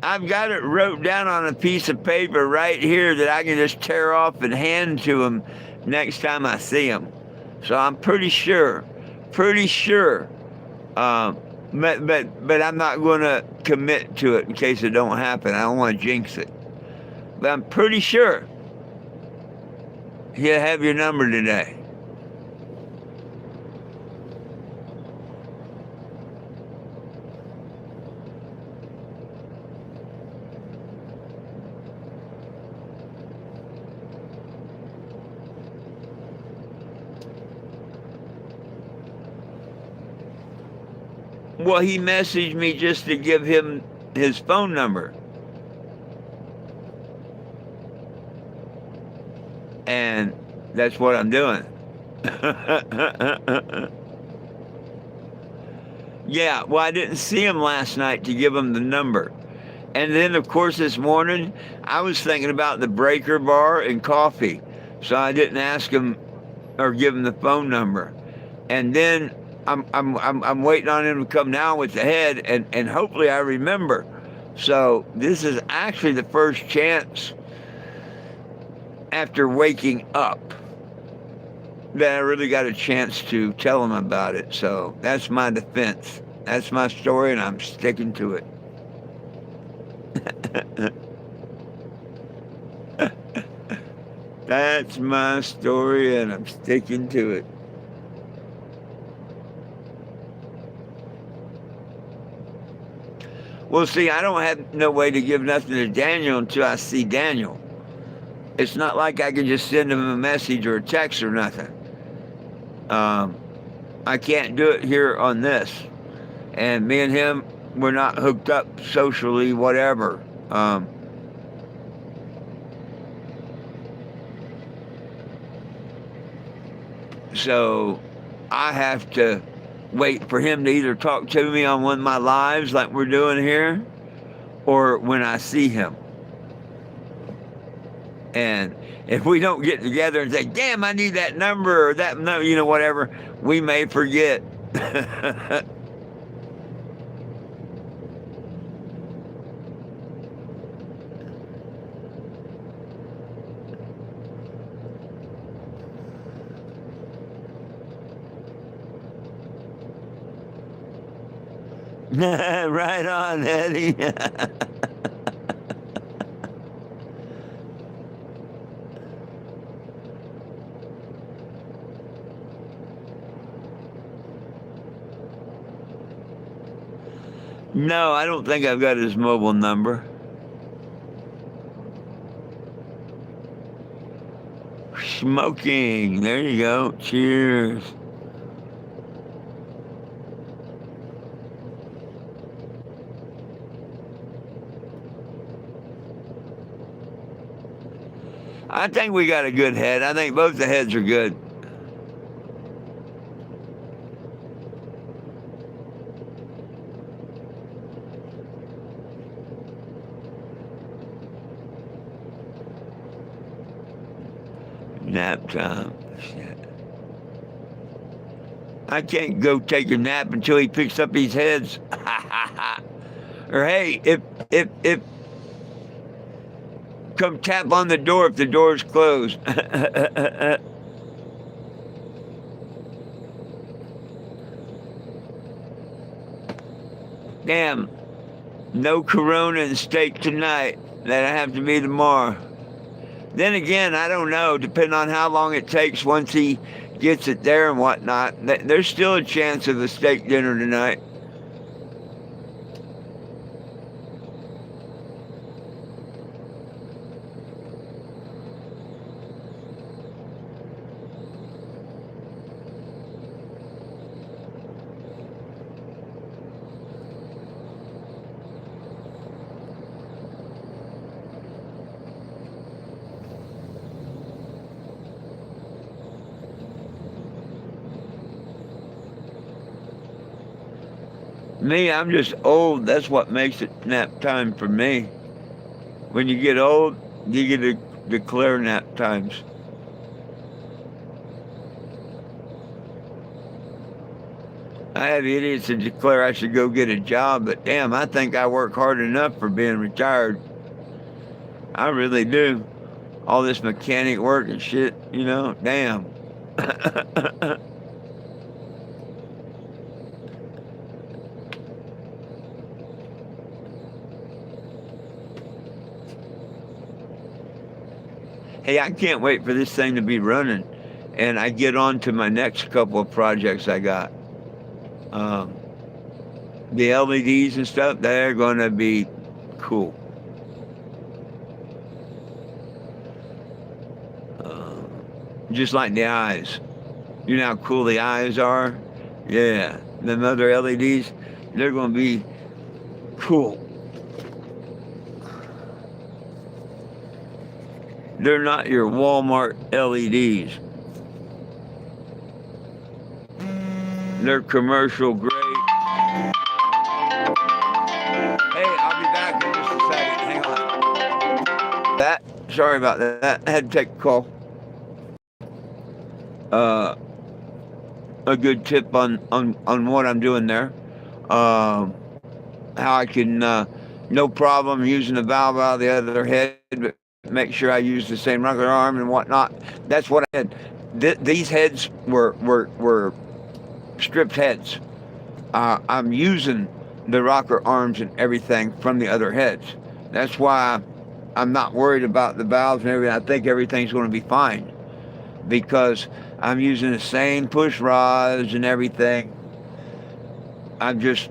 I've got it wrote down on a piece of paper right here that I can just tear off and hand to him next time I see him. So I'm pretty sure. But I'm not going to commit to it in case it don't happen. I don't want to jinx it. But I'm pretty sure He'll have your number today. Well, he messaged me just to give him his phone number. And that's what I'm doing. Yeah, well, I didn't see him last night to give him the number. And then, of course, this morning, I was thinking about the Breaker Bar and coffee. So I didn't ask him or give him the phone number. And then I'm waiting on him to come down with the head, and hopefully I remember. So this is actually the first chance after waking up that I really got a chance to tell him about it. So that's my defense. That's my story, and I'm sticking to it. That's my story, and I'm sticking to it. Well, see, I don't have no way to give nothing to Daniel until I see Daniel. It's not like I can just send him a message or a text or nothing. I can't do it here on this. And me and him, we're not hooked up socially, whatever. So I have to wait for him to either talk to me on one of my lives like we're doing here, or when I see him. And if we don't get together and say, damn, I need that number or that, whatever, we may forget. Right on, Eddie. No, I don't think I've got his mobile number. Smoking. There you go. Cheers. I think we got a good head. I think both the heads are good. Nap time. Shit. I can't go take a nap until he picks up his heads. Or hey, if come tap on the door if the door's closed. Damn, no Corona and steak tonight. That'll have to be tomorrow. Then again, I don't know, depending on how long it takes once he gets it there and whatnot. There's still a chance of a steak dinner tonight. Me, I'm just old. That's what makes it nap time for me. When you get old, you get to declare nap times. I have idiots that declare I should go get a job, but damn, I think I work hard enough for being retired. I really do. All this mechanic work and shit, damn. Hey, I can't wait for this thing to be running, and I get on to my next couple of projects I got. Um, the LEDs and stuff, they're going to be cool. Uh, just like the eyes. You know how cool the eyes are? Yeah. Them other LEDs, they're going to be cool. They're not your Walmart LEDs. They're commercial grade. Hey, I'll be back in just a second. Hang on. Sorry about that. I had to take a call. Uh, a good tip on what I'm doing there. How I can, no problem using the valve out of the other head, but make sure I use the same rocker arm and whatnot. That's what I had. These heads were stripped heads. I'm using the rocker arms and everything from the other heads. That's why I'm not worried about the valves and everything. I think everything's going to be fine because I'm using the same push rods and everything. I'm just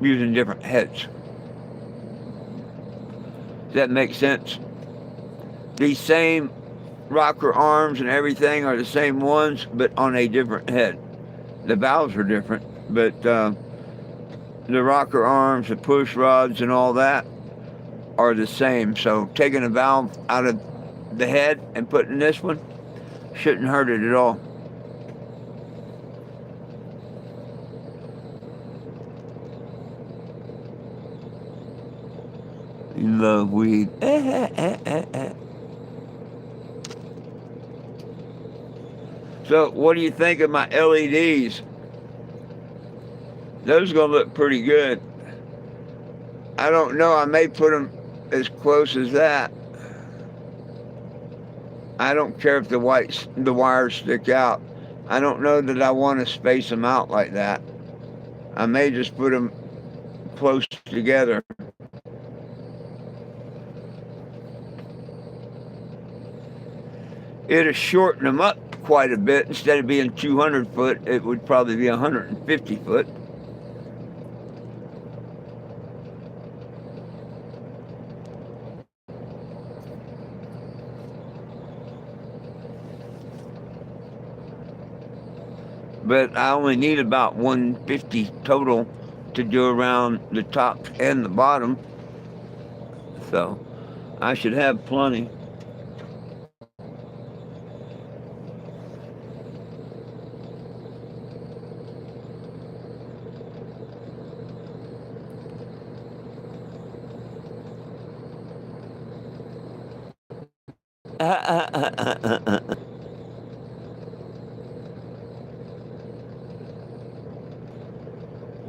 using different heads. Does that make sense? These same rocker arms and everything are the same ones, but on a different head. The valves are different, but the rocker arms, the push rods, and all that are the same. So taking a valve out of the head and putting this one shouldn't hurt it at all. You love weed. So what do you think of my LEDs? Those are going to look pretty good. I don't know. I may put them as close as that. I don't care if the wires stick out. I don't know that I want to space them out like that. I may just put them close together. It'll shorten them up quite a bit. Instead of being 200 foot, it would probably be 150 foot. But I only need about 150 total to do around the top and the bottom. So I should have plenty.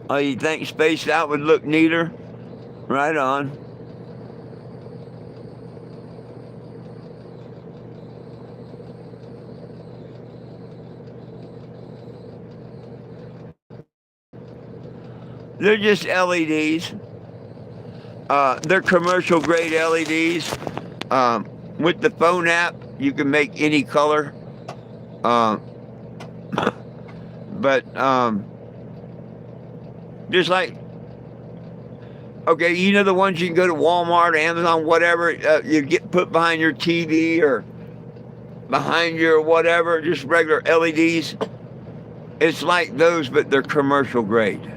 Oh, you think spaced out would look neater? Right on. They're just LEDs. They're commercial grade LEDs. With the phone app, you can make any color. But just like, okay, you know the ones you can go to Walmart, Amazon, whatever, you get put behind your TV or behind your whatever, just regular LEDs. It's like those, but they're commercial grade.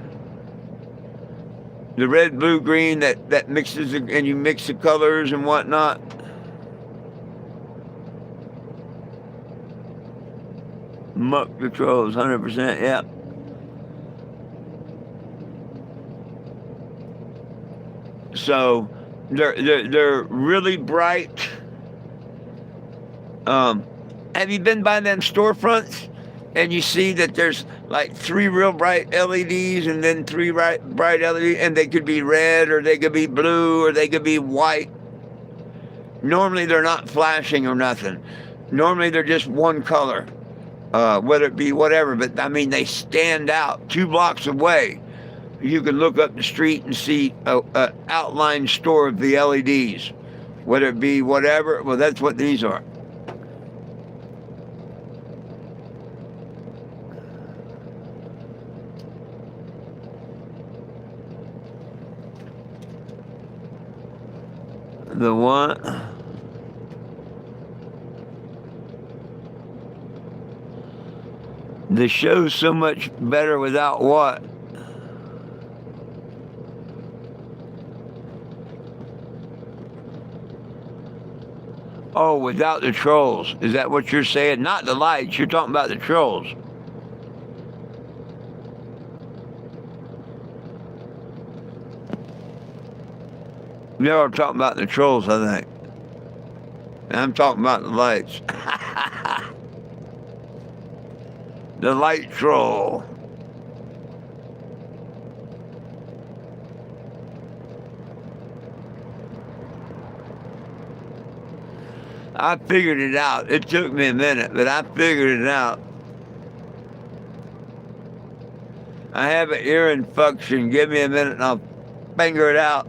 The red, blue, green that mixes, and you mix the colors and whatnot. Muck controls, 100%, yeah. So they're really bright. Have you been by them storefronts and you see that there's like 3 real bright LEDs and then 3 bright LEDs, and they could be red or they could be blue or they could be white. Normally they're not flashing or nothing. Normally they're just one color, whether it be whatever. But I mean, they stand out 2 blocks away. You can look up the street and see an outline store of the LEDs. whether it be whatever. Well, that's what these are. The one. The show's so much better without what? Oh, without the trolls. Is that what you're saying? Not the lights. You're talking about the trolls. You're talking about the trolls, I think. And I'm talking about the lights. The light troll. I figured it out. It took me a minute, but I figured it out. I have an ear infection. Give me a minute and I'll finger it out.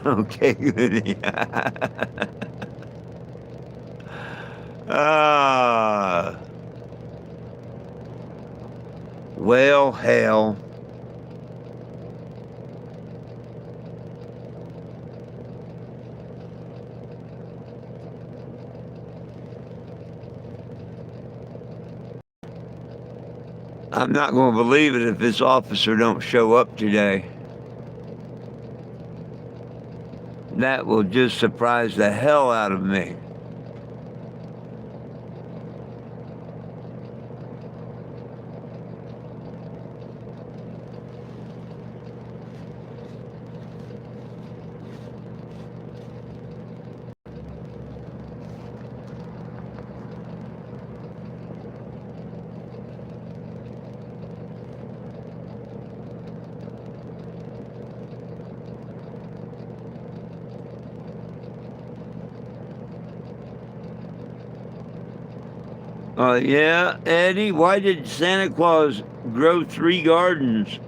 Okay, good. Ah, well, hell. I'm not going to believe it if this officer don't show up today. That will just surprise the hell out of me. Yeah, Eddie, why did Santa Claus grow 3 gardens?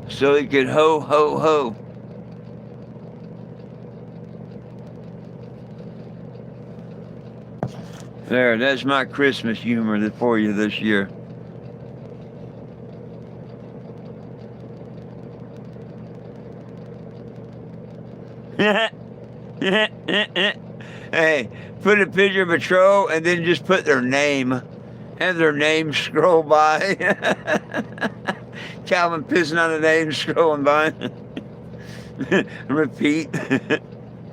So he could ho, ho, ho. There, that's my Christmas humor for you this year. Hey, put a picture of a troll and then just put their name. Have their name scroll by. Calvin pissing on the name scrolling by. Repeat.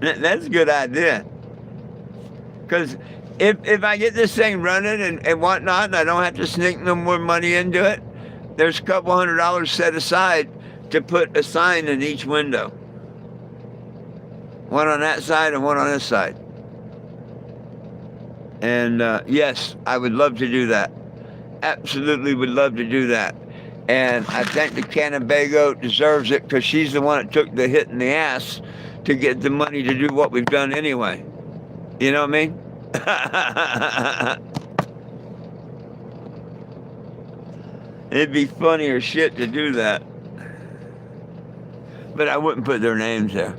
That's a good idea. Because if I get this thing running and whatnot, and I don't have to sneak no more money into it, there's a couple $100 set aside to put a sign in each window. One on that side and one on this side. And yes, I would love to do that. Absolutely would love to do that. And I think the Cannebago deserves it because she's the one that took the hit in the ass to get the money to do what we've done anyway. You know what I mean? It'd be funnier shit to do that. But I wouldn't put their names there.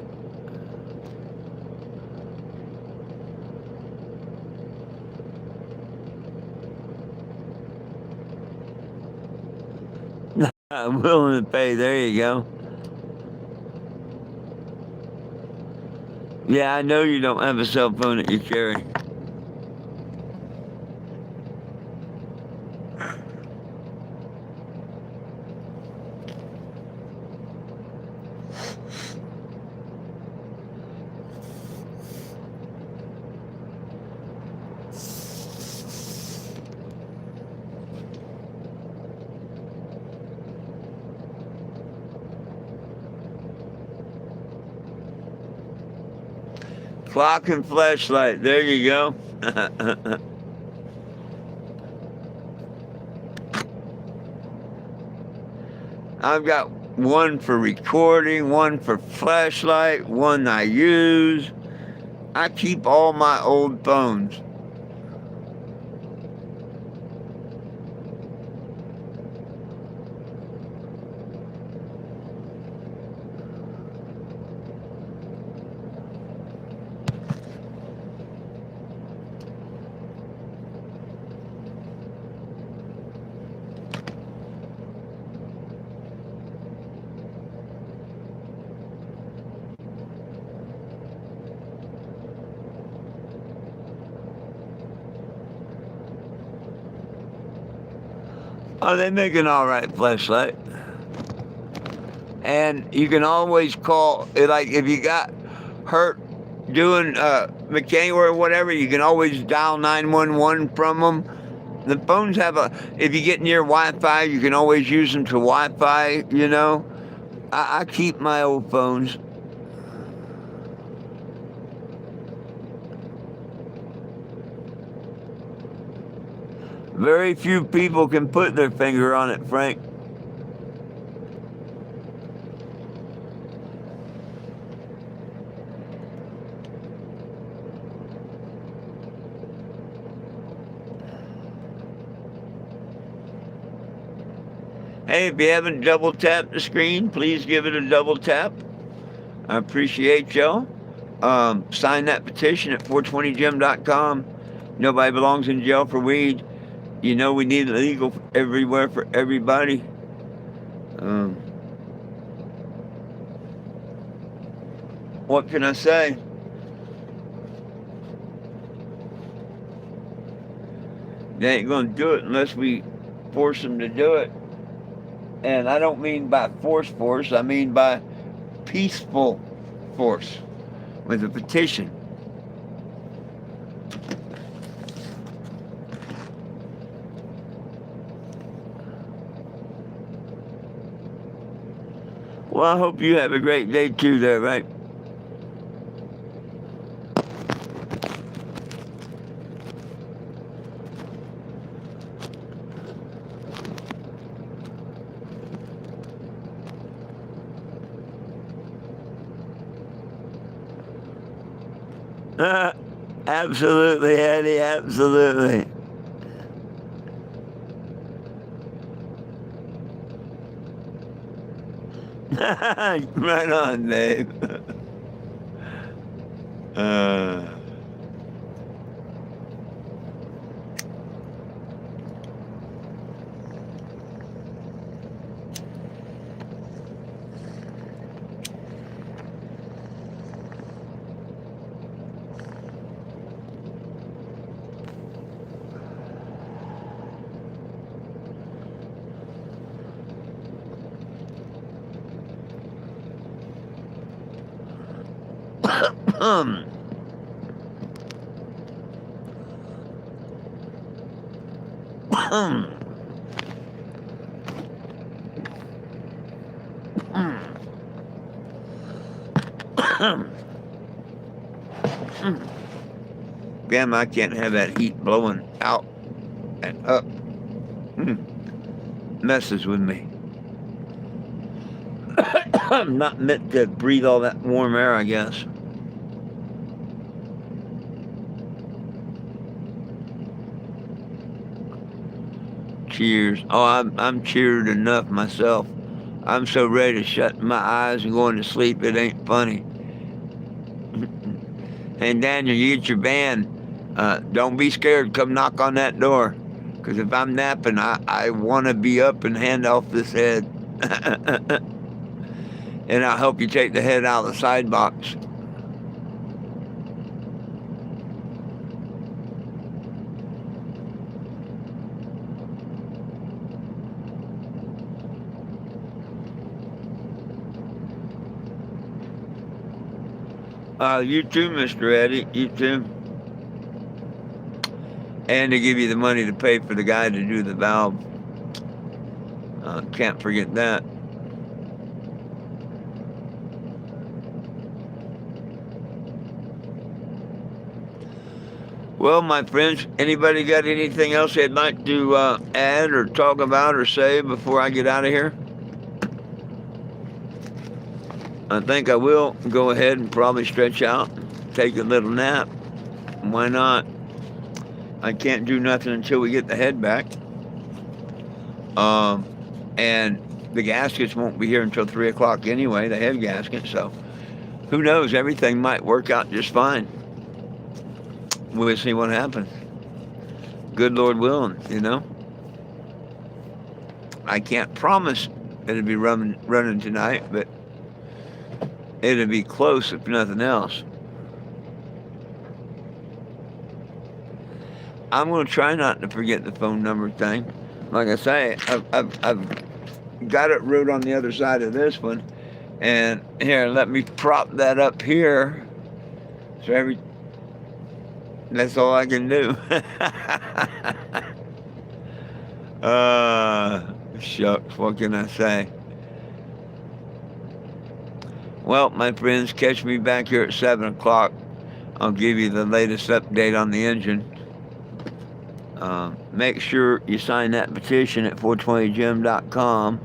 I'm willing to pay. There you go. Yeah, I know you don't have a cell phone that you carry. Clock and flashlight. There you go. I've got one for recording, one for flashlight, one I use. I keep all my old phones. Oh, they make an all right flashlight. And you can always call, like if you got hurt doing mechanic or whatever, you can always dial 911 from them. The phones have if you get near Wi-Fi, you can always use them to Wi-Fi, you know. I keep my old phones. Very few people can put their finger on it, Frank. Hey, if you haven't double tapped the screen, please give it a double tap. I appreciate y'all. Sign that petition at 420gym.com. Nobody belongs in jail for weed. You know we need it legal everywhere for everybody. What can I say? They ain't gonna do it unless we force them to do it. And I don't mean by force, I mean by peaceful force with a petition. Well, I hope you have a great day too there, right? Absolutely, Eddie, absolutely. Right on, Dave. uh, Damn, I can't have that heat blowing out and up. Messes with me. I'm not meant to breathe all that warm air, I guess. Cheers. Oh, I'm cheered enough myself. I'm so ready to shut my eyes and go into sleep, it ain't funny. And Daniel, you get your band. Don't be scared. Come knock on that door. Because if I'm napping, I want to be up and hand off this head. And I'll help you take the head out of the side box. You too, Mr. Eddie. You too. And to give you the money to pay for the guy to do the valve. Can't forget that. Well, my friends, anybody got anything else they'd like to add or talk about or say before I get out of here? I think I will go ahead and probably stretch out, take a little nap. Why not? I can't do nothing until we get the head back. And the gaskets won't be here until 3 o'clock anyway, the head gasket. So who knows? Everything might work out just fine. We'll see what happens. Good Lord willing, you know. I can't promise it'll be running tonight, but it'll be close if nothing else. I'm going to try not to forget the phone number thing. Like I say, I've got it wrote on the other side of this one. And here, let me prop that up here. So that's all I can do. Shucks, what can I say? Well, my friends, catch me back here at 7 o'clock. I'll give you the latest update on the engine. Make sure you sign that petition at 420jim.com.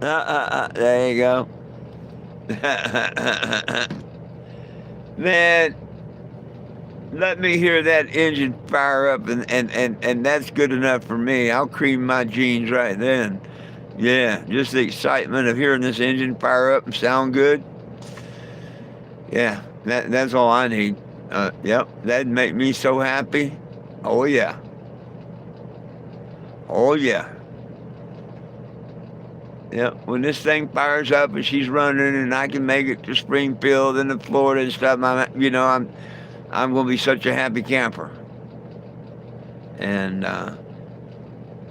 There you go. Man, let me hear that engine fire up, and that's good enough for me. I'll cream my jeans right then. Yeah, just the excitement of hearing this engine fire up and sound good. Yeah, that's all I need. Yep, that'd make me so happy. Oh, yeah. Oh, yeah. Yep, when this thing fires up and she's running and I can make it to Springfield and to Florida and stuff, I'm going to be such a happy camper. And,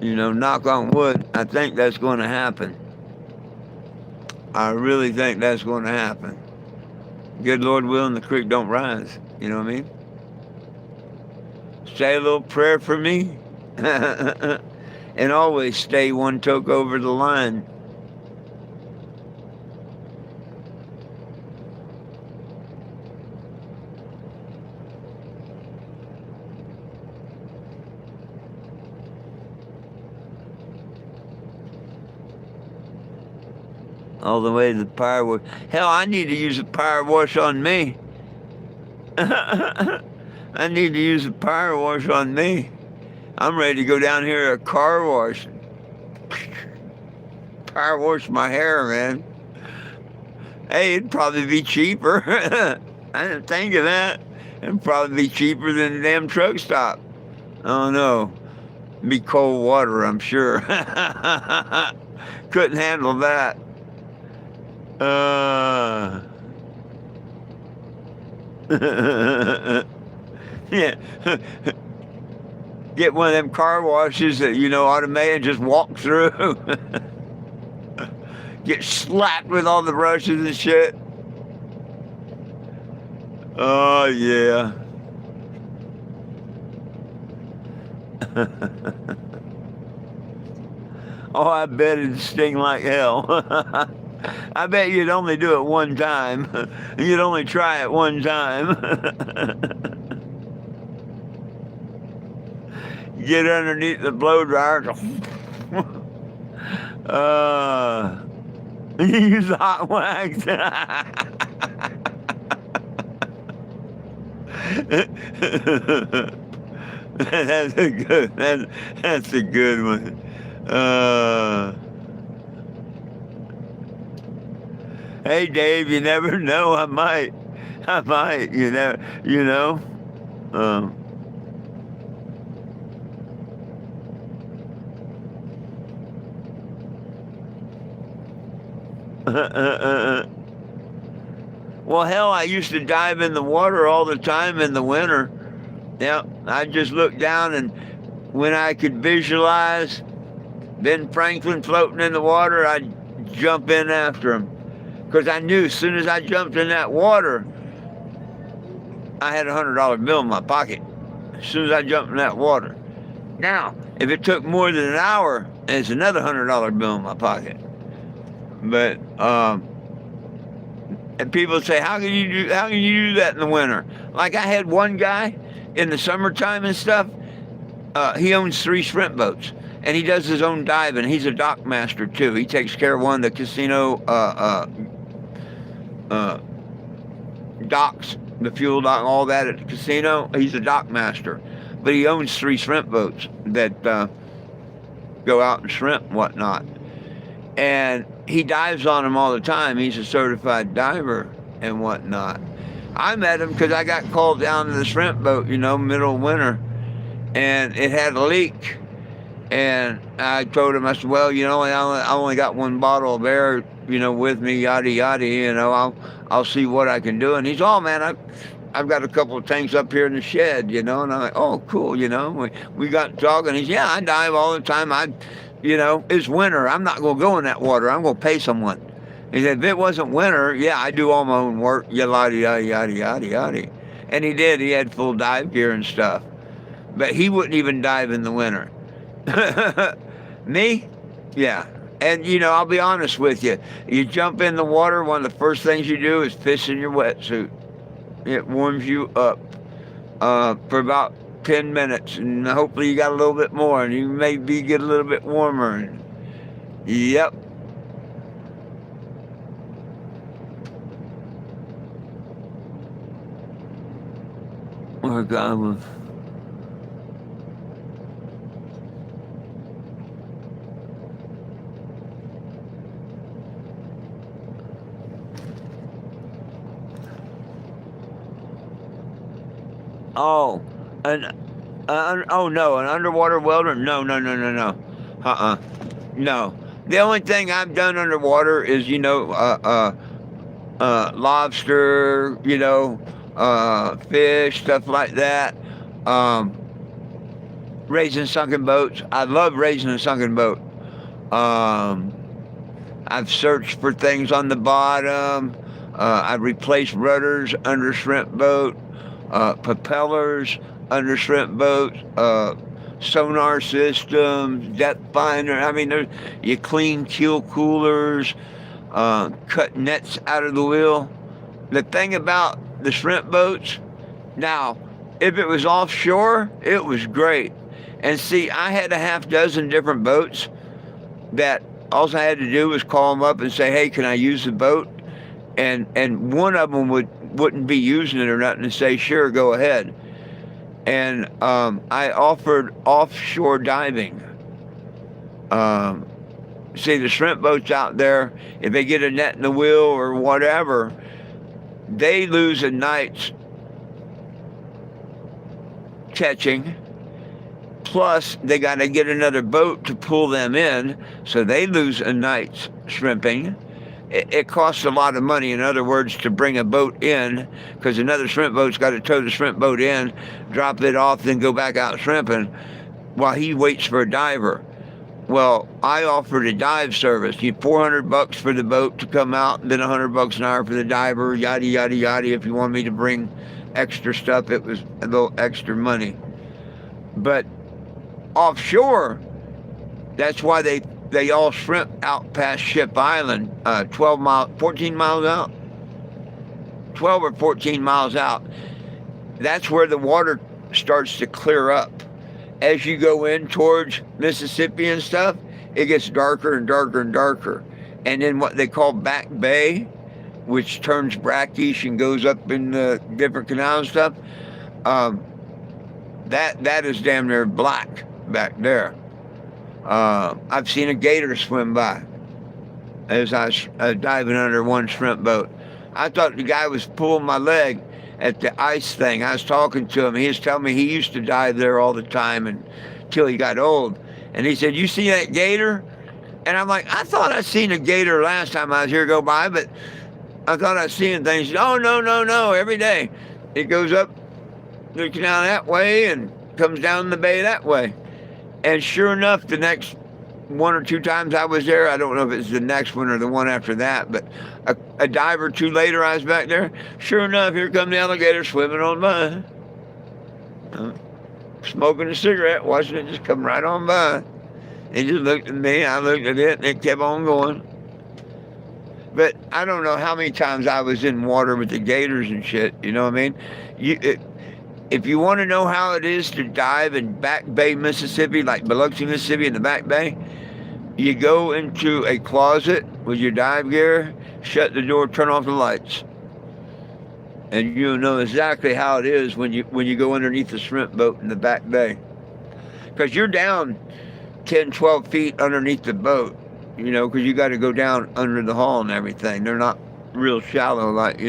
knock on wood, I think that's going to happen. I really think that's going to happen. Good Lord willing, the creek don't rise. You know what I mean? Say a little prayer for me. And always stay one toke over the line. All the way to the power wash. Hell, I need to use a power wash on me. I need to use a power wash on me. I'm ready to go down here to a car wash. Power wash my hair, man. Hey, it'd probably be cheaper. I didn't think of that. It'd probably be cheaper than a damn truck stop. Oh no. It'd be cold water, I'm sure. Couldn't handle that. Yeah. Get one of them car washes that, automated, just walk through. Get slapped with all the brushes and shit. Oh, yeah. Oh, I bet it'd sting like hell. I bet you'd only do it one time. You'd only try it one time. Get underneath the blow dryer. Use hot wax. That's a good one. Hey Dave, you never know. I might. You know. Well, hell, I used to dive in the water all the time in the winter. Yeah, I just looked down, and when I could visualize Ben Franklin floating in the water, I'd jump in after him. Because I knew as soon as I jumped in that water, I had a $100 bill in my pocket. As soon as I jumped in that water. Now, if it took more than an hour, it's another $100 bill in my pocket. But and people say, how can you do that in the winter? Like I had one guy in the summertime and stuff. He owns 3 shrimp boats, And he does his own diving. He's a dock master too. He takes care of one of the casino docks, the fuel dock, all that at the casino. He's a dock master, but he owns 3 shrimp boats that go out and shrimp and whatnot. And he dives on them all the time. He's a certified diver and whatnot. I met him because I got called down to the shrimp boat, middle of winter, and it had a leak. And I told him, I said, well, I only got 1 bottle of air, with me, yada, yada, I'll see what I can do. And he's, oh, man, I've got a couple of tanks up here in the shed, and I'm like, oh, cool, we got talking. He's, yeah, I dive all the time. It's winter. I'm not going to go in that water. I'm going to pay someone. He said, if it wasn't winter, yeah, I do all my own work, yada, yada, yada, yada, yada. And he did. He had full dive gear and stuff. But he wouldn't even dive in the winter. Me? Yeah. And, I'll be honest with you. You jump in the water, one of the first things you do is piss in your wetsuit. It warms you up for about 10 minutes, and hopefully you got a little bit more, and you maybe get a little bit warmer. Yep. Oh, God. Oh, no, an underwater welder? No. No. The only thing I've done underwater is, lobster, fish, stuff like that. Raising sunken boats. I love raising a sunken boat. I've searched for things on the bottom. I've replaced rudders under shrimp boat. Propellers under shrimp boats, sonar systems, depth finder. I mean, you clean keel coolers, cut nets out of the wheel. The thing about the shrimp boats, now, if it was offshore, it was great. And see, I had a half dozen different boats that all I had to do was call them up and say, hey, can I use the boat? And one of them wouldn't be using it or nothing, and say, sure, go ahead. And I offered offshore diving. See, the shrimp boats out there, if they get a net in the wheel or whatever, they lose a night's catching, plus they got to get another boat to pull them in, so they lose a night's shrimping. It costs a lot of money, in other words, to bring a boat in, because another shrimp boat's got to tow the shrimp boat in, drop it off, then go back out shrimping while he waits for a diver. Well, I offered a dive service. You $400 for the boat to come out, and then $100 an hour for the diver, yada, yada, yada. If you want me to bring extra stuff, it was a little extra money. But offshore, that's why they all shrimp out past Ship Island, 14 miles out, 12 or 14 miles out. That's where the water starts to clear up. As you go in towards Mississippi and stuff, it gets darker and darker and darker. And then what they call Back Bay, which turns brackish and goes up in the different canals and stuff, that is damn near black back there. I've seen a gator swim by as I was diving under one shrimp boat. I thought the guy was pulling my leg at the ice thing. I was talking to him. He was telling me he used to dive there all the time until he got old. And he said, you see that gator? And I'm like, I thought I'd seen a gator last time I was here go by, but I thought I'd seen things. Oh, no, every day. It goes up the canal that way and comes down the bay that way. And sure enough, the next 1 or 2 times I was there, I don't know if it's the next one or the one after that, but a dive or two later I was back there. Sure enough, here come the alligator swimming on by. Smoking a cigarette, watching it just come right on by. It just looked at me, I looked at it, and it kept on going. But I don't know how many times I was in water with the gators and shit, you know what I mean? If you want to know how it is to dive in Back Bay, Mississippi, like Biloxi, Mississippi in the Back Bay, you go into a closet with your dive gear, shut the door, turn off the lights. And you'll know exactly how it is when you go underneath the shrimp boat in the Back Bay. Because you're down 10, 12 feet underneath the boat, because you got to go down under the hull and everything. They're not real shallow like,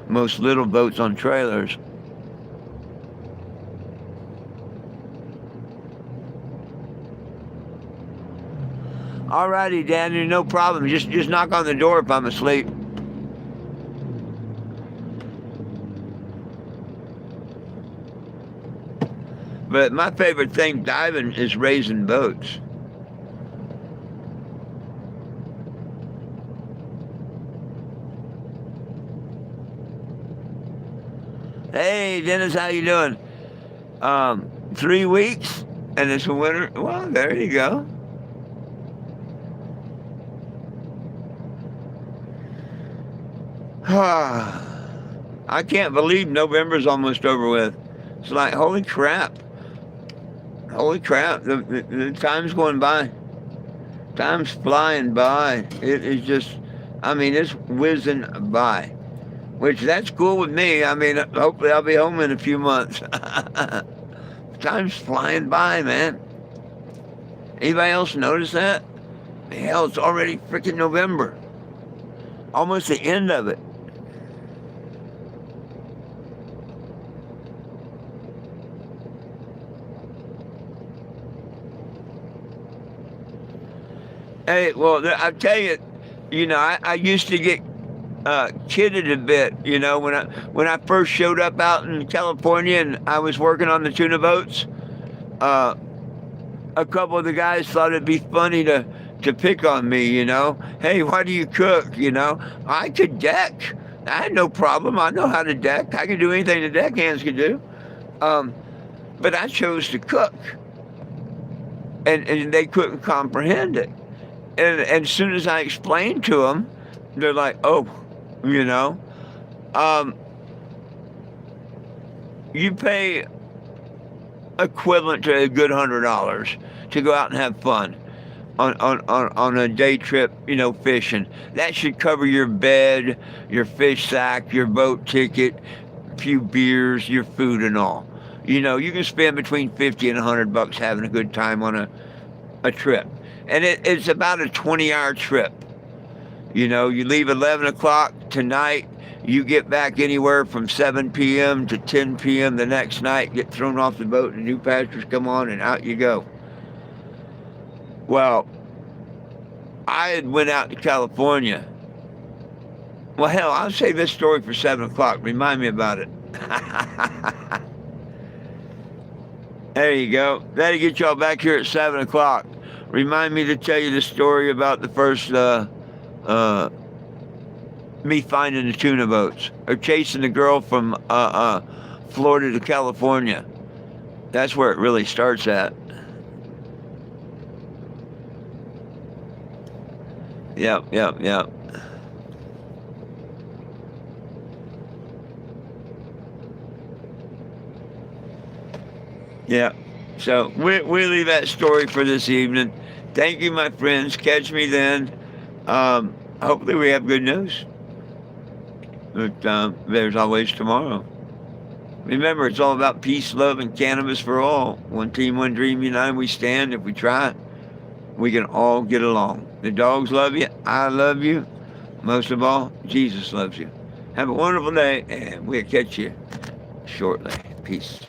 most little boats on trailers. Alrighty, Daniel, no problem. Just knock on the door if I'm asleep. But my favorite thing diving is raising boats. Hey, Dennis, how you doing? 3 weeks, and it's winter. Well, there you go. I can't believe November's almost over with. It's like, holy crap. Holy crap. The time's going by. Time's flying by. It is just, it's whizzing by. Which, that's cool with me. Hopefully I'll be home in a few months. Time's flying by, man. Anybody else notice that? Hell, it's already freaking November. Almost the end of it. Hey, well, I tell you, I used to get kidded a bit, when I first showed up out in California and I was working on the tuna boats. A couple of the guys thought it'd be funny to pick on me, Hey, why do you cook, I could deck. I had no problem. I know how to deck. I can do anything the deckhands can do. But I chose to cook. And they couldn't comprehend it. And as soon as I explained to them, they're like, oh, you pay equivalent to a good $100 to go out and have fun on a day trip, fishing. That should cover your bed, your fish sack, your boat ticket, a few beers, your food and all. You can spend between $50 and $100 having a good time on a trip. And it's about a 20-hour trip. You leave 11 o'clock tonight, you get back anywhere from 7 p.m. to 10 p.m. the next night, get thrown off the boat, and new pastures come on, and out you go. Well, I had went out to California. Well, hell, I'll save this story for 7 o'clock. Remind me about it. There you go. That'll get y'all back here at 7 o'clock. Remind me to tell you the story about the first me finding the tuna boats or chasing the girl from Florida to California. That's where it really starts at. Yep. Yeah. So we'll leave that story for this evening. Thank you, my friends. Catch me then. Hopefully we have good news. But there's always tomorrow. Remember, it's all about peace, love, and cannabis for all. One team, one dream, united we stand. If we try, we can all get along. The dogs love you. I love you. Most of all, Jesus loves you. Have a wonderful day, and we'll catch you shortly. Peace.